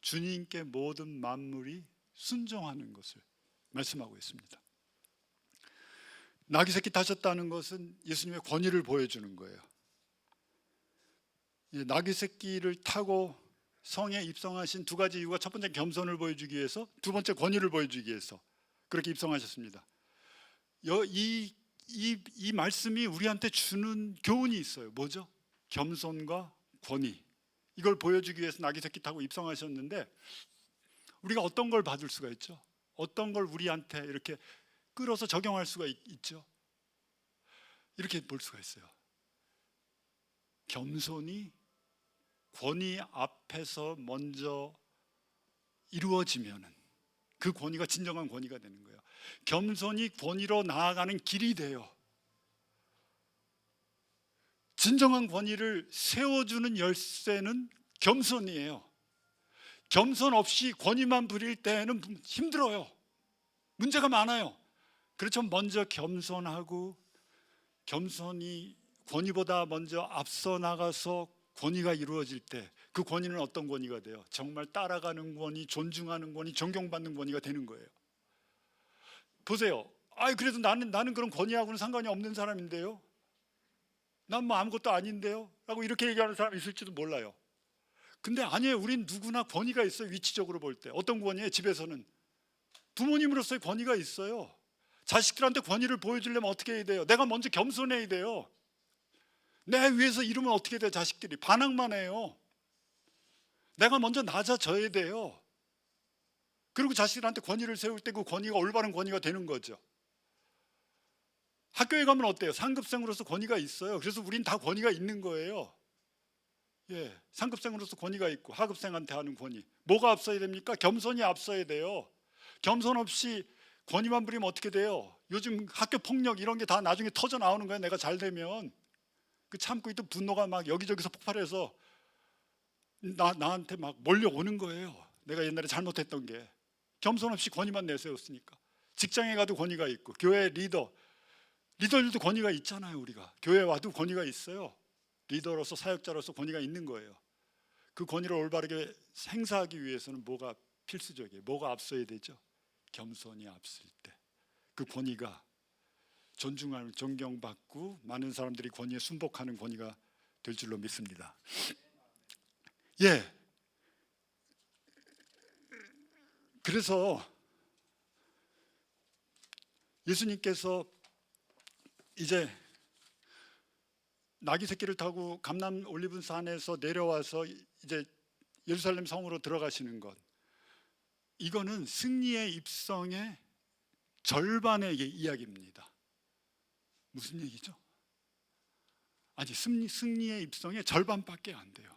주님께 모든 만물이 순종하는 것을 말씀하고 있습니다. 나귀 새끼 타셨다는 것은 예수님의 권위를 보여주는 거예요. 나귀 새끼를 타고 성에 입성하신 두 가지 이유가 첫 번째 겸손을 보여주기 위해서, 두 번째 권위를 보여주기 위해서 그렇게 입성하셨습니다. 이 말씀이 우리한테 주는 교훈이 있어요. 뭐죠? 겸손과 권위. 이걸 보여주기 위해서 나귀 새끼 타고 입성하셨는데 우리가 어떤 걸 받을 수가 있죠? 어떤 걸 우리한테 이렇게 끌어서 적용할 수가 있죠? 이렇게 볼 수가 있어요. 겸손이 권위 앞에서 먼저 이루어지면은 그 권위가 진정한 권위가 되는 거예요. 겸손이 권위로 나아가는 길이 돼요. 진정한 권위를 세워주는 열쇠는 겸손이에요. 겸손 없이 권위만 부릴 때는 힘들어요. 문제가 많아요. 그렇죠. 먼저 겸손하고 겸손이 권위보다 먼저 앞서 나가서 권위가 이루어질 때 그 권위는 어떤 권위가 돼요? 정말 따라가는 권위, 존중하는 권위, 존경받는 권위가 되는 거예요. 보세요. 그래도 나는 그런 권위하고는 상관이 없는 사람인데요. 난 뭐 아무것도 아닌데요. 라고 이렇게 얘기하는 사람이 있을지도 몰라요. 근데 아니에요. 우린 누구나 권위가 있어요. 위치적으로 볼 때. 어떤 권위예요? 집에서는 부모님으로서의 권위가 있어요. 자식들한테 권위를 보여주려면 어떻게 해야 돼요? 내가 먼저 겸손해야 돼요. 내 위에서 이러면 어떻게 돼요? 자식들이 반항만 해요. 내가 먼저 낮아져야 돼요. 그리고 자식들한테 권위를 세울 때 그 권위가 올바른 권위가 되는 거죠. 학교에 가면 어때요? 상급생으로서 권위가 있어요. 그래서 우린 다 권위가 있는 거예요. 상급생으로서 권위가 있고 하급생한테 하는 권위. 뭐가 앞서야 됩니까? 겸손이 앞서야 돼요. 겸손 없이 권위만 부리면 어떻게 돼요? 요즘 학교 폭력 이런 게 다 나중에 터져 나오는 거예요. 내가 잘 되면 그 참고 있던 분노가 막 여기저기서 폭발해서 나한테 막 몰려오는 거예요. 내가 옛날에 잘못했던 게 겸손 없이 권위만 내세웠으니까. 직장에 가도 권위가 있고 교회 리더들도 권위가 있잖아요. 우리가 교회 와도 권위가 있어요. 리더로서 사역자로서 권위가 있는 거예요. 그 권위를 올바르게 행사하기 위해서는 뭐가 필수적이에요? 뭐가 앞서야 되죠? 겸손이 앞설 때 그 권위가 존중하는, 존경받고 많은 사람들이 권위에 순복하는 권위가 될 줄로 믿습니다. 그래서 예수님께서 이제 나귀 새끼를 타고 감람 올리브산에서 내려와서 이제 예루살렘 성으로 들어가시는 것, 이거는 승리의 입성의 절반의 이야기입니다. 무슨 얘기죠? 아니, 승리의 입성의 절반밖에 안 돼요.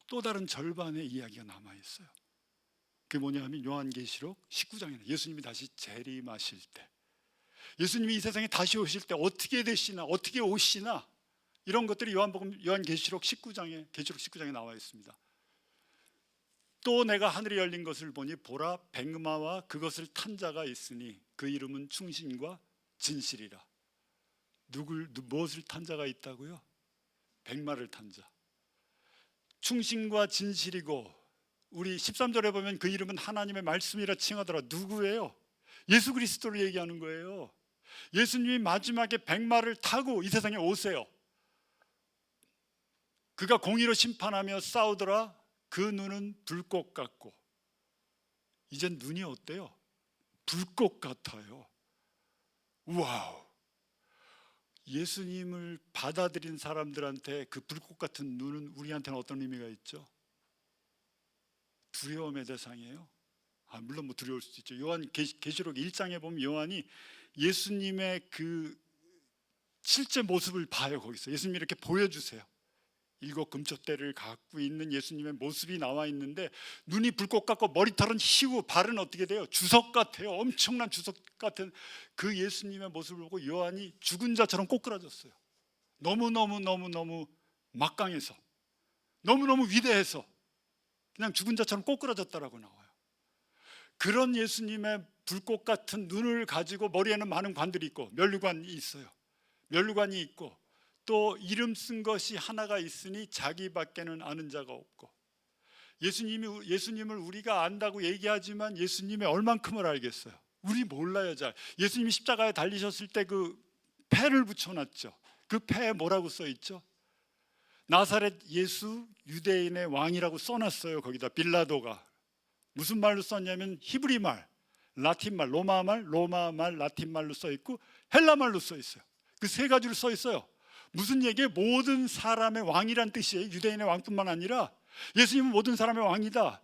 또 다른 절반의 이야기가 남아 있어요. 그게 뭐냐면 요한계시록 19장에 예수님이 다시 재림하실 때, 예수님이 이 세상에 다시 오실 때 어떻게 되시나, 어떻게 오시나, 이런 것들이 요한계시록 19장에 나와 있습니다. 또 내가 하늘이 열린 것을 보니 보라, 백마와 그것을 탄 자가 있으니 그 이름은 충신과 진실이라. 무엇을 탄 자가 있다고요? 백마를 탄 자. 충신과 진실이고 우리 13절에 보면 그 이름은 하나님의 말씀이라 칭하더라. 누구예요? 예수 그리스도를 얘기하는 거예요. 예수님이 마지막에 백마를 타고 이 세상에 오세요. 그가 공의로 심판하며 싸우더라. 그 눈은 불꽃 같고, 이젠 눈이 어때요? 불꽃 같아요. 와우! 예수님을 받아들인 사람들한테 그 불꽃 같은 눈은 우리한테는 어떤 의미가 있죠? 두려움의 대상이에요. 물론 뭐 두려울 수도 있죠. 요한 계시록 1장에 보면 요한이 예수님의 그 실제 모습을 봐요. 거기서 예수님이 이렇게 보여주세요. 7 금초대를 갖고 있는 예수님의 모습이 나와 있는데, 눈이 불꽃 같고 머리털은 희고 발은 어떻게 돼요? 주석 같아요. 엄청난 주석 같은 그 예수님의 모습을 보고 요한이 죽은 자처럼 꼬꾸라졌어요. 너무너무 막강해서, 너무너무 위대해서 그냥 죽은 자처럼 꼬꾸라졌다라고 나와요. 그런 예수님의 불꽃 같은 눈을 가지고 머리에는 많은 관들이 있고 면류관이 있어요. 면류관이 있고 또 이름 쓴 것이 하나가 있으니 자기밖에는 아는 자가 없고, 예수님을 우리가 안다고 얘기하지만 예수님의 얼만큼을 알겠어요? 우리 몰라요. 잘. 예수님이 십자가에 달리셨을 때 그 패를 붙여놨죠. 그 패에 뭐라고 써있죠? 나사렛 예수 유대인의 왕이라고 써놨어요. 거기다 빌라도가 무슨 말로 썼냐면 히브리 말, 라틴 말, 로마 말, 라틴 말로 써있고 헬라 말로 써있어요. 그 세 가지로 써있어요. 무슨 얘기예요? 모든 사람의 왕이란 뜻이에요. 유대인의 왕뿐만 아니라 예수님은 모든 사람의 왕이다.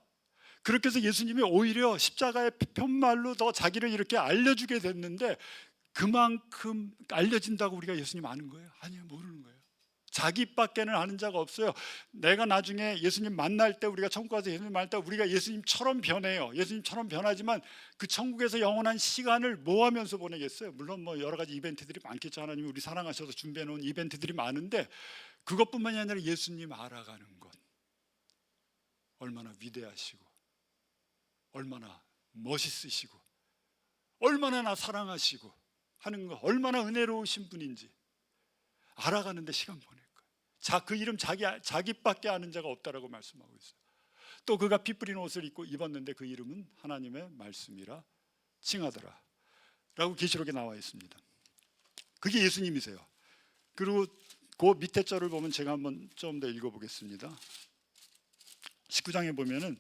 그렇게 해서 예수님이 오히려 십자가의 편말로 더 자기를 이렇게 알려주게 됐는데, 그만큼 알려진다고 우리가 예수님 아는 거예요? 아니요, 모르는 거예요. 자기밖에는 아는 자가 없어요. 내가 나중에 예수님 만날 때, 우리가 천국 가서 예수님 만날 때 우리가 예수님처럼 변해요. 예수님처럼 변하지만 그 천국에서 영원한 시간을 뭐 하면서 보내겠어요? 물론 뭐 여러 가지 이벤트들이 많겠죠. 하나님이 우리 사랑하셔서 준비해 놓은 이벤트들이 많은데, 그것뿐만이 아니라 예수님 알아가는 것, 얼마나 위대하시고 얼마나 멋있으시고 얼마나 나 사랑하시고 하는 거, 얼마나 은혜로우신 분인지 알아가는데 시간 보낼 거예요. 그 이름 자기밖에 아는 자가 없다라고 말씀하고 있어요. 또 그가 피 뿌린 옷을 입고 입었는데 그 이름은 하나님의 말씀이라 칭하더라 라고 계시록에 나와 있습니다. 그게 예수님이세요. 그리고 그 밑에 절을 보면 제가 한번 좀 더 읽어보겠습니다. 19장에 보면은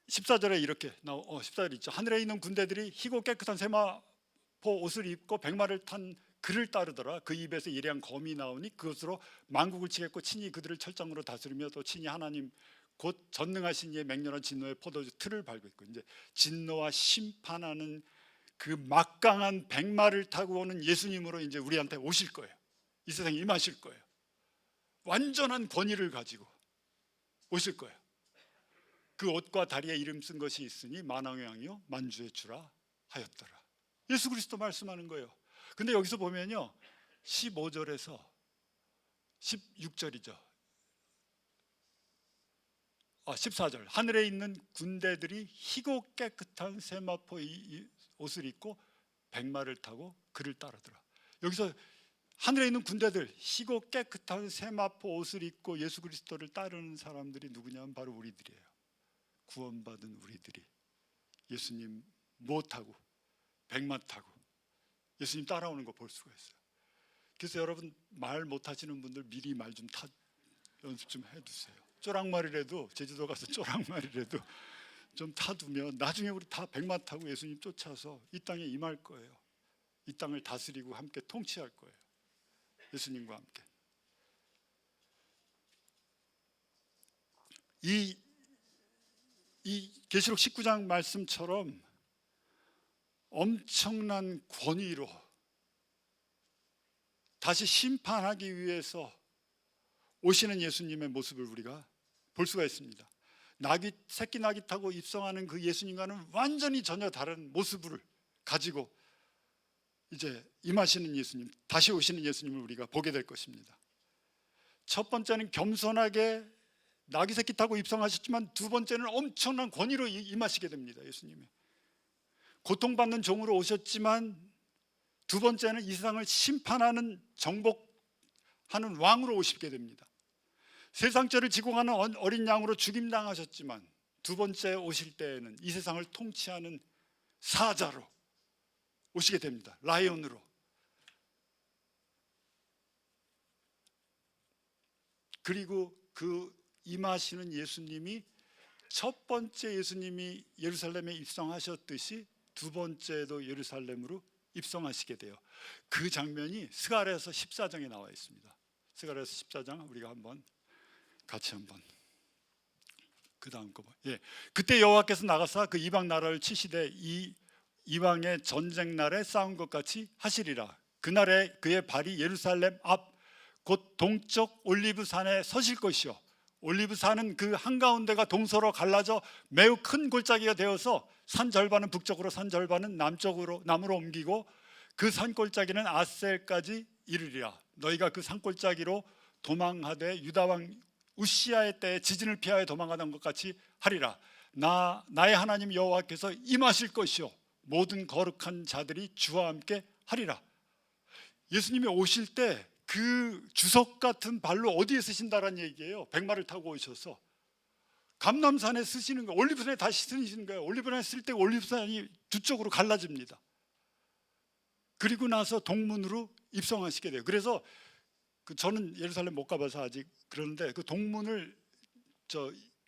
14절에 이렇게 14절 있죠. 하늘에 있는 군대들이 희고 깨끗한 세마포 옷을 입고 백마를 탄 그를 따르더라. 그 입에서 예리한 검이 나오니 그것으로 만국을 치겠고 친히 그들을 철장으로 다스리며 또 친히 하나님 곧 전능하신 이의 맹렬한 진노의 포도주 틀을 밟고 있고, 이제 진노와 심판하는 그 막강한 백마를 타고 오는 예수님으로 이제 우리한테 오실 거예요. 이 세상에 임하실 거예요. 완전한 권위를 가지고 오실 거예요. 그 옷과 다리에 이름 쓴 것이 있으니 만왕의 왕이요 만주의 주라 하였더라. 예수 그리스도 말씀하는 거예요. 근데 여기서 보면요, 15절에서 16절이죠. 14절, 하늘에 있는 군대들이 희고 깨끗한 세마포 옷을 입고 백마를 타고 그를 따르더라. 여기서 하늘에 있는 군대들, 희고 깨끗한 세마포 옷을 입고 예수 그리스도를 따르는 사람들이 누구냐면 바로 우리들이에요. 구원받은 우리들이 예수님 못 타고 백마 타고 예수님 따라오는 거 볼 수가 있어요. 그래서 여러분, 말 못하시는 분들 미리 말 좀 연습 좀 해두세요. 쪼락말이라도, 제주도 가서 쪼락말이라도 좀 타두면 나중에 우리 다 백마 타고 예수님 쫓아서 이 땅에 임할 거예요. 이 땅을 다스리고 함께 통치할 거예요. 예수님과 함께. 이 계시록 19장 말씀처럼 엄청난 권위로 다시 심판하기 위해서 오시는 예수님의 모습을 우리가 볼 수가 있습니다. 새끼 나귀 타고 입성하는 그 예수님과는 완전히 전혀 다른 모습을 가지고 이제 임하시는 예수님, 다시 오시는 예수님을 우리가 보게 될 것입니다. 첫 번째는 겸손하게 나귀 새끼 타고 입성하셨지만, 두 번째는 엄청난 권위로 임하시게 됩니다. 예수님이 고통받는 종으로 오셨지만, 두 번째는 이 세상을 심판하는 정복하는 왕으로 오시게 됩니다. 세상 죄를 지고 가는 어린 양으로 죽임당하셨지만 두 번째 오실 때에는 이 세상을 통치하는 사자로 오시게 됩니다. 라이온으로. 그리고 그 임하시는 예수님이 첫 번째 예수님이 예루살렘에 입성하셨듯이 두 번째도 예루살렘으로 입성하시게 돼요. 그 장면이 스가랴서 14장에 나와 있습니다. 스가랴서 14장 우리가 같이 한번 그 다음 거 봐. 예, 그때 여호와께서 나가사 그 이방 나라를 치시되 이 이방의 전쟁 날에 싸운 것 같이 하시리라. 그날에 그의 발이 예루살렘 앞 곧 동쪽 올리브산에 서실 것이요, 올리브산은 그 한가운데가 동서로 갈라져 매우 큰 골짜기가 되어서 산 절반은 북쪽으로 산 절반은 남으로 옮기고 그 산 골짜기는 아셀까지 이르리라. 너희가 그 산 골짜기로 도망하되 유다 왕 우시아의 때에 지진을 피하여 도망하던 것 같이 하리라. 나의 하나님 여호와께서 임하실 것이요 모든 거룩한 자들이 주와 함께 하리라. 예수님이 오실 때 그 주석 같은 발로 어디에 쓰신다라는 얘기예요. 백마를 타고 오셔서 감람산에 쓰시는 거예요. 올리브산에 다시 쓰시는 거예요. 올리브산에 쓸 때 올리브산이 두 쪽으로 갈라집니다. 그리고 나서 동문으로 입성하시게 돼요. 그래서 저는 예루살렘 못 가봐서 아직 그러는데 그 동문을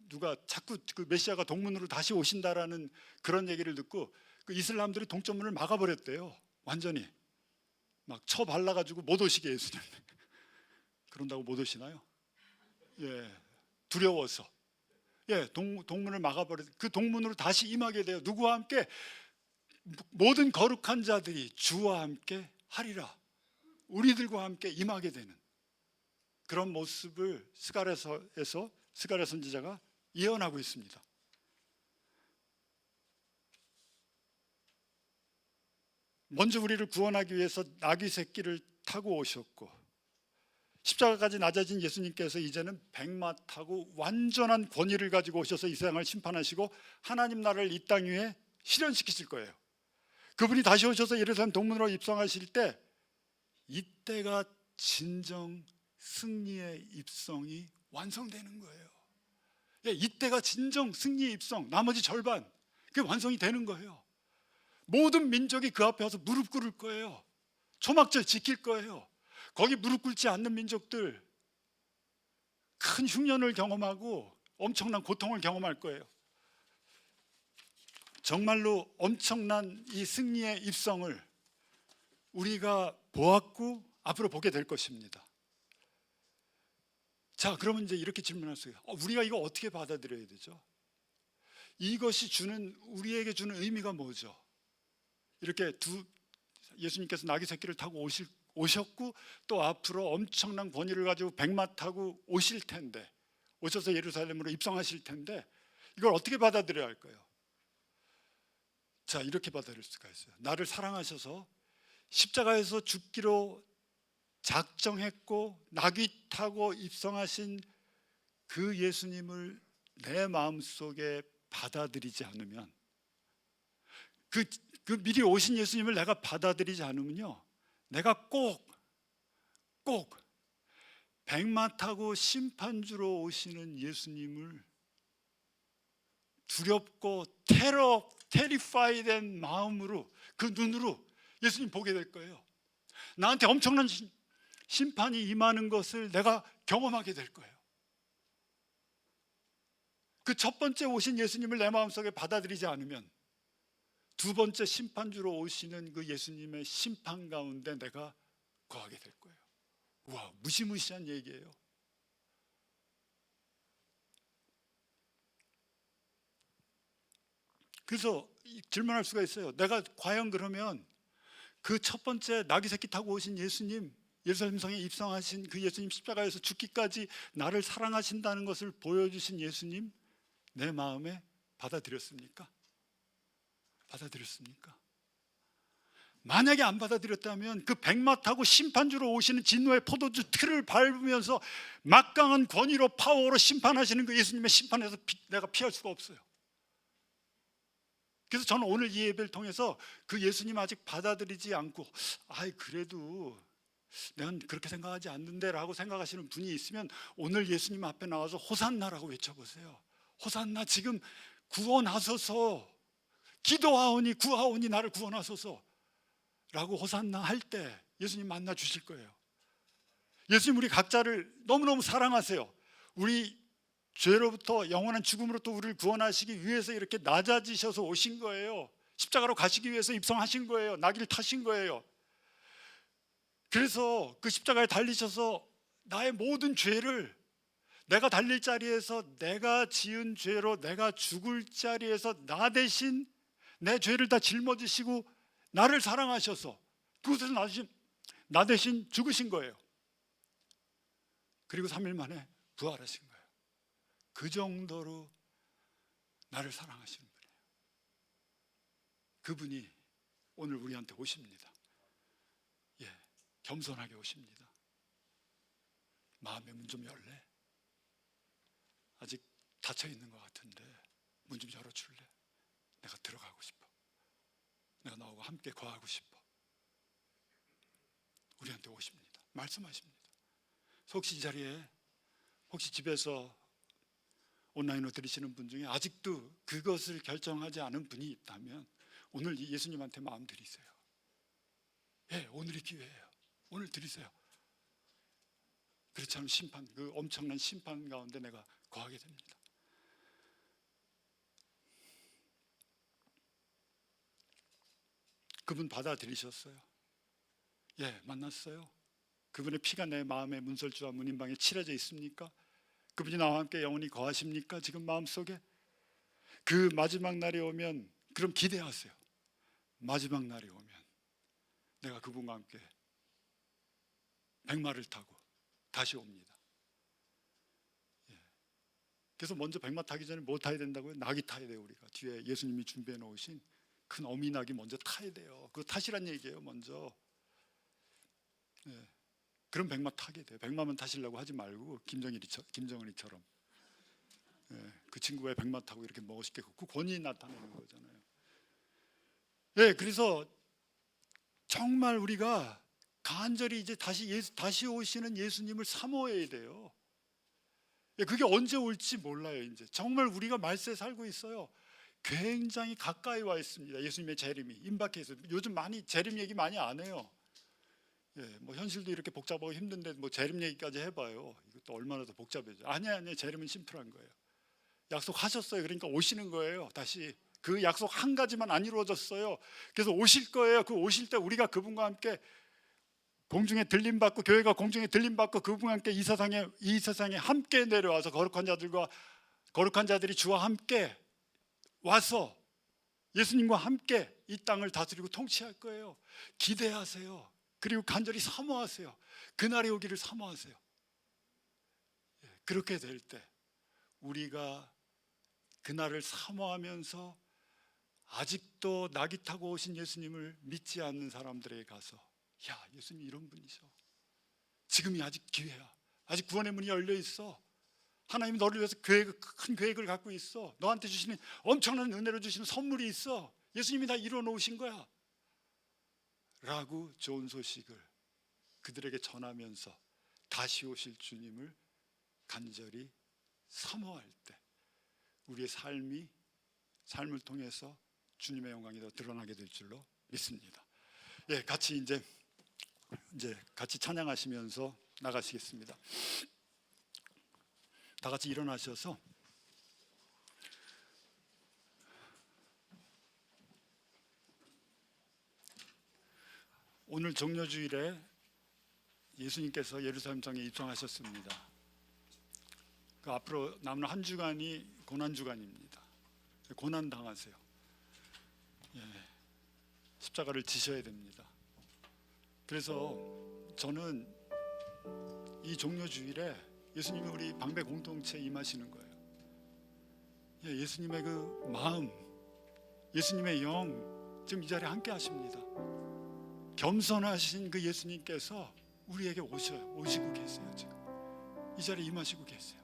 누가 자꾸 그 메시아가 동문으로 다시 오신다라는 그런 얘기를 듣고 그 이슬람들이 동쪽문을 막아버렸대요. 완전히 막 쳐발라가지고 못 오시게 예수님. 그런다고 못 오시나요? 예, 두려워서. 예, 동문을 막아버려. 그 동문으로 다시 임하게 돼요. 누구와 함께? 모든 거룩한 자들이 주와 함께 하리라. 우리들과 함께 임하게 되는 그런 모습을 스가랴서에서 스가랴 선지자가 예언하고 있습니다. 먼저 우리를 구원하기 위해서 나귀 새끼를 타고 오셨고 십자가까지 낮아진 예수님께서 이제는 백마 타고 완전한 권위를 가지고 오셔서 이 세상을 심판하시고 하나님 나라를 이 땅 위에 실현시키실 거예요. 그분이 다시 오셔서 예루살렘 동문으로 입성하실 때 이때가 진정 승리의 입성이 완성되는 거예요. 예, 이때가 진정 승리의 입성, 나머지 절반 그게 완성이 되는 거예요. 모든 민족이 그 앞에 와서 무릎 꿇을 거예요. 초막절 지킬 거예요. 거기 무릎 꿇지 않는 민족들 큰 흉년을 경험하고 엄청난 고통을 경험할 거예요. 정말로 엄청난 이 승리의 입성을 우리가 보았고 앞으로 보게 될 것입니다. 자, 그러면 이제 이렇게 질문할 수 있어요. 우리가 이거 어떻게 받아들여야 되죠? 이것이 우리에게 주는 의미가 뭐죠? 이렇게 예수님께서 나귀 새끼를 타고 오셨고 또 앞으로 엄청난 권위를 가지고 백마 타고 오실 텐데, 오셔서 예루살렘으로 입성하실 텐데 이걸 어떻게 받아들여야 할까요? 자, 이렇게 받아들일 수가 있어요. 나를 사랑하셔서 십자가에서 죽기로 작정했고 나귀 타고 입성하신 그 예수님을 내 마음속에 받아들이지 않으면, 그 미리 오신 예수님을 내가 받아들이지 않으면요, 내가 꼭 백마 타고 심판주로 오시는 예수님을 두렵고 테리파이된 마음으로, 그 눈으로 예수님 보게 될 거예요. 나한테 엄청난 심판이 임하는 것을 내가 경험하게 될 거예요. 그 첫 번째 오신 예수님을 내 마음속에 받아들이지 않으면 두 번째 심판주로 오시는 그 예수님의 심판 가운데 내가 거하게 될 거예요. 우와, 무시무시한 얘기예요. 그래서 질문할 수가 있어요. 내가 과연 그러면 그 첫 번째 나귀 새끼 타고 오신 예수님, 예루살렘 성에 입성하신 그 예수님, 십자가에서 죽기까지 나를 사랑하신다는 것을 보여주신 예수님, 내 마음에 받아들였습니까? 받아들였습니까? 만약에 안 받아들였다면 그 백마 타고 심판주로 오시는 진노의 포도주 틀을 밟으면서 막강한 권위로 파워로 심판하시는 그 예수님의 심판에서 내가 피할 수가 없어요. 그래서 저는 오늘 이 예배를 통해서 그 예수님 아직 받아들이지 않고 그래도 내가 그렇게 생각하지 않는데 라고 생각하시는 분이 있으면 오늘 예수님 앞에 나와서 호산나라고 외쳐보세요. 호산나, 지금 구원하소서, 기도하오니 구하오니 나를 구원하소서 라고 호산나 할 때 예수님 만나 주실 거예요. 예수님 우리 각자를 너무너무 사랑하세요. 우리 죄로부터 영원한 죽음으로부터 우리를 구원하시기 위해서 이렇게 낮아지셔서 오신 거예요. 십자가로 가시기 위해서 입성하신 거예요. 나귀를 타신 거예요. 그래서 그 십자가에 달리셔서 나의 모든 죄를, 내가 달릴 자리에서, 내가 지은 죄로 내가 죽을 자리에서 나 대신 내 죄를 다 짊어지시고 나를 사랑하셔서 그곳에서 나 대신 죽으신 거예요. 그리고 3일 만에 부활하신 거예요. 그 정도로 나를 사랑하시는 분이에요. 그분이 오늘 우리한테 오십니다. 겸손하게 오십니다. 마음의 문 좀 열래? 아직 닫혀 있는 것 같은데 문 좀 열어줄래? 내가 들어가고 싶어. 내가 너하고 함께 거하고 싶어. 우리한테 오십니다. 말씀하십니다. 혹시 이 자리에, 혹시 집에서 온라인으로 들으시는 분 중에 아직도 그것을 결정하지 않은 분이 있다면 오늘 예수님한테 마음 드리세요. 오늘이 기회예요. 오늘 드리세요. 그렇지 않으면 심판, 그 엄청난 심판 가운데 내가 거하게 됩니다. 그분 받아들이셨어요. 만났어요. 그분의 피가 내 마음의 문설주와 문인방에 칠해져 있습니까? 그분이 나와 함께 영원히 거하십니까? 지금 마음속에? 그 마지막 날이 오면 그럼 기대하세요. 마지막 날이 오면 내가 그분과 함께 백마를 타고 다시 옵니다. 그래서 먼저 백마 타기 전에 뭐 타야 된다고요? 낙이 타야 돼요. 우리가 뒤에 예수님이 준비해 놓으신 큰 어미낙이 먼저 타야 돼요. 그거 타시란 얘기예요. 먼저. 그럼 백마 타게 돼요. 백마만 타시려고 하지 말고 김정은이처럼 그 친구가 백마 타고 이렇게 멋있게 그 권위 나타내는 거잖아요. 그래서 정말 우리가 간절히 이제 다시 오시는 예수님을 사모해야 돼요. 그게 언제 올지 몰라요. 이제 정말 우리가 말세에 살고 있어요. 굉장히 가까이 와 있습니다. 예수님의 재림이 임박해 있어요. 요즘 많이 재림 얘기 많이 안 해요. 뭐 현실도 이렇게 복잡하고 힘든데 뭐 재림 얘기까지 해봐요. 이것도 얼마나 더 복잡해져. 아니야, 재림은 심플한 거예요. 약속하셨어요. 그러니까 오시는 거예요. 다시 그 약속 한 가지만 안 이루어졌어요. 그래서 오실 거예요. 그 오실 때 우리가 그분과 함께 공중에 들림받고, 교회가 공중에 들림받고 그분과 함께 이 세상에 함께 내려와서 거룩한 자들이 주와 함께 와서 예수님과 함께 이 땅을 다스리고 통치할 거예요. 기대하세요. 그리고 간절히 사모하세요. 그날이 오기를 사모하세요. 그렇게 될 때 우리가 그날을 사모하면서 아직도 낙이 타고 오신 예수님을 믿지 않는 사람들에게 가서 예수님 이런 분이셔. 지금이 아직 기회야. 아직 구원의 문이 열려 있어. 하나님이 너를 위해서 큰 계획을 갖고 있어. 너한테 주시는 엄청난 은혜로 주시는 선물이 있어. 예수님이 다 이루어 놓으신 거야 라고 좋은 소식을 그들에게 전하면서 다시 오실 주님을 간절히 사모할 때 우리의 삶을 통해서 주님의 영광이 더 드러나게 될 줄로 믿습니다. 같이 이제 같이 찬양하시면서 나가시겠습니다. 다 같이 일어나셔서 오늘 종려주일에 예수님께서 예루살렘 성에 입성하셨습니다. 그 앞으로 남은 한 주간이 고난 주간입니다. 고난 당하세요. 십자가를 지셔야 됩니다. 그래서 저는 이 종려주일에 예수님이 우리 방배 공동체에 임하시는 거예요. 예수님의 그 마음, 예수님의 영 지금 이 자리에 함께 하십니다. 겸손하신 그 예수님께서 우리에게 오시고 계세요. 지금 이 자리에 임하시고 계세요.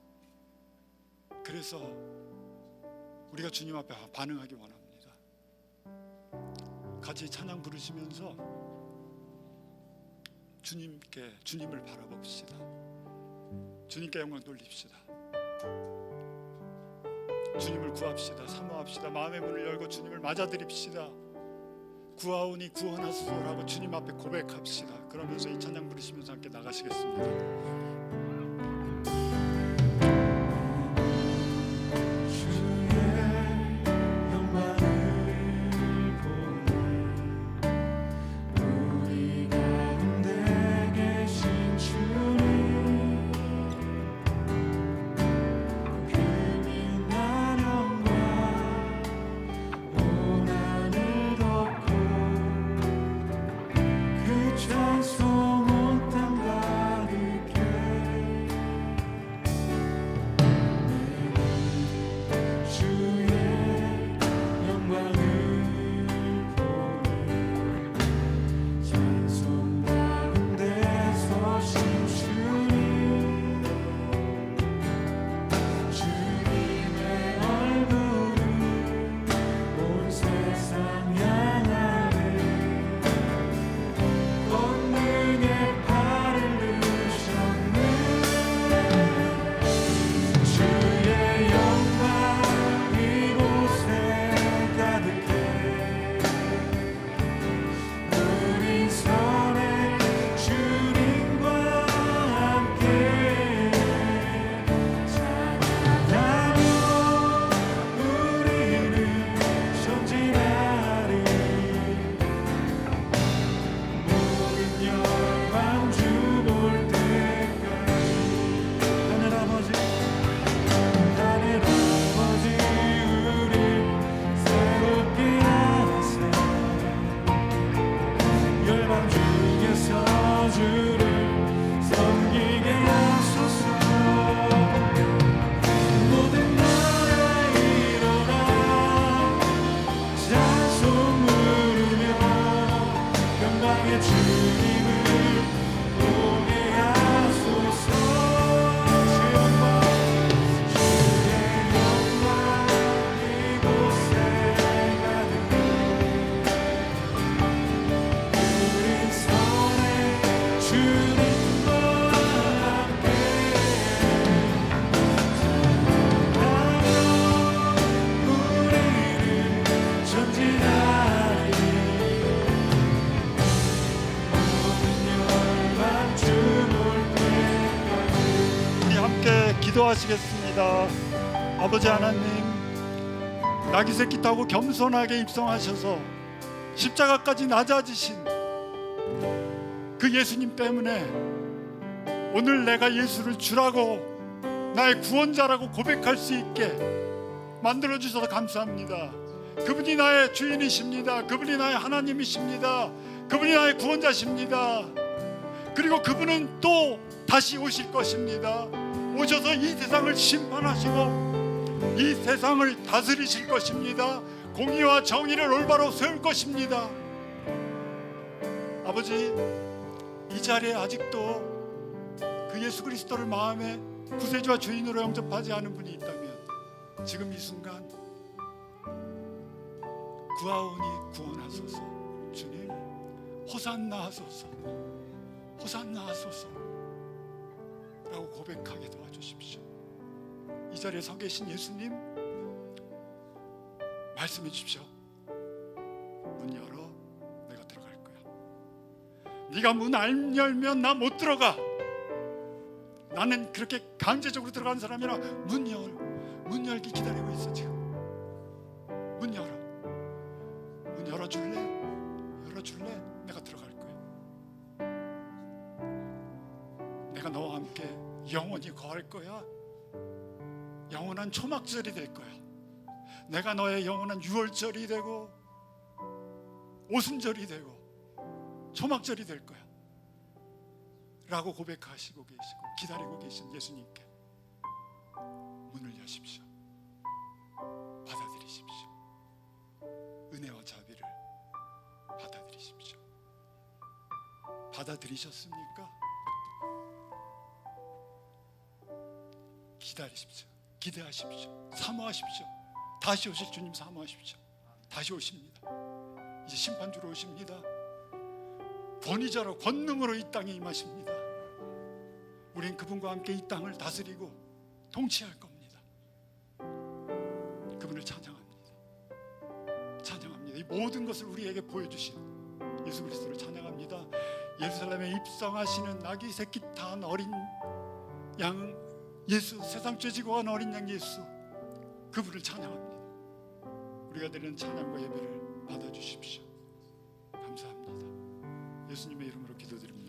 그래서 우리가 주님 앞에 반응하기 원합니다. 같이 찬양 부르시면서 주님을 바라봅시다. 주님께 영광 돌립시다. 주님을 구합시다. 사모합시다. 마음의 문을 열고 주님을 맞아드립시다. 구하오니 구원하소서라고 주님 앞에 고백합시다. 그러면서 이 찬양 부르시면서 함께 나가시겠습니다. 기도하시겠습니다. 아버지 하나님, 나귀 새끼 타고 겸손하게 입성하셔서 십자가까지 낮아지신 그 예수님 때문에 오늘 내가 예수를 주라고, 나의 구원자라고 고백할 수 있게 만들어주셔서 감사합니다. 그분이 나의 주인이십니다. 그분이 나의 하나님이십니다. 그분이 나의 구원자십니다. 그리고 그분은 또 다시 오실 것입니다. 오셔서 이 세상을 심판하시고 이 세상을 다스리실 것입니다. 공의와 정의를 올바로 세울 것입니다. 아버지, 이 자리에 아직도 그 예수 그리스도를 마음에 구세주와 주인으로 영접하지 않은 분이 있다면 지금 이 순간 구하오니 구원하소서. 주님, 호산나 하소서, 호산나 하소서 라고 고백하게 도와주십시오. 이 자리에 서 계신 예수님, 말씀해 주십시오. 문 열어, 내가 들어갈 거야. 네가 문 안 열면 나 못 들어가. 나는 그렇게 강제적으로 들어가는 사람이라 문 열기 기다리고 있어. 지금 문 열어. 문 열어줄래? 열어줄래? 내가 들어갈 거야. 내가 너와 함께 영원히 거할 거야. 영원한 초막절이 될 거야. 내가 너의 영원한 유월절이 되고 오순절이 되고 초막절이 될 거야 라고 고백하시고 계시고 기다리고 계신 예수님께 문을 여십시오. 받아들이십시오. 은혜와 자비를 받아들이십시오. 받아들이셨습니까? 기다리십시오. 기대하십시오. 사모하십시오. 다시 오실 주님 사모하십시오. 다시 오십니다. 이제 심판주로 오십니다. 권위자로 권능으로 이 땅에 임하십니다. 우린 그분과 함께 이 땅을 다스리고 통치할 겁니다. 그분을 찬양합니다. 찬양합니다. 이 모든 것을 우리에게 보여주신 예수 그리스도를 찬양합니다. 예루살렘에 입성하시는 아기 새끼 탄 어린 양 예수, 세상 죄지고 간 어린 양 예수, 그분을 찬양합니다. 우리가 드리는 찬양과 예배를 받아주십시오. 감사합니다. 예수님의 이름으로 기도드립니다.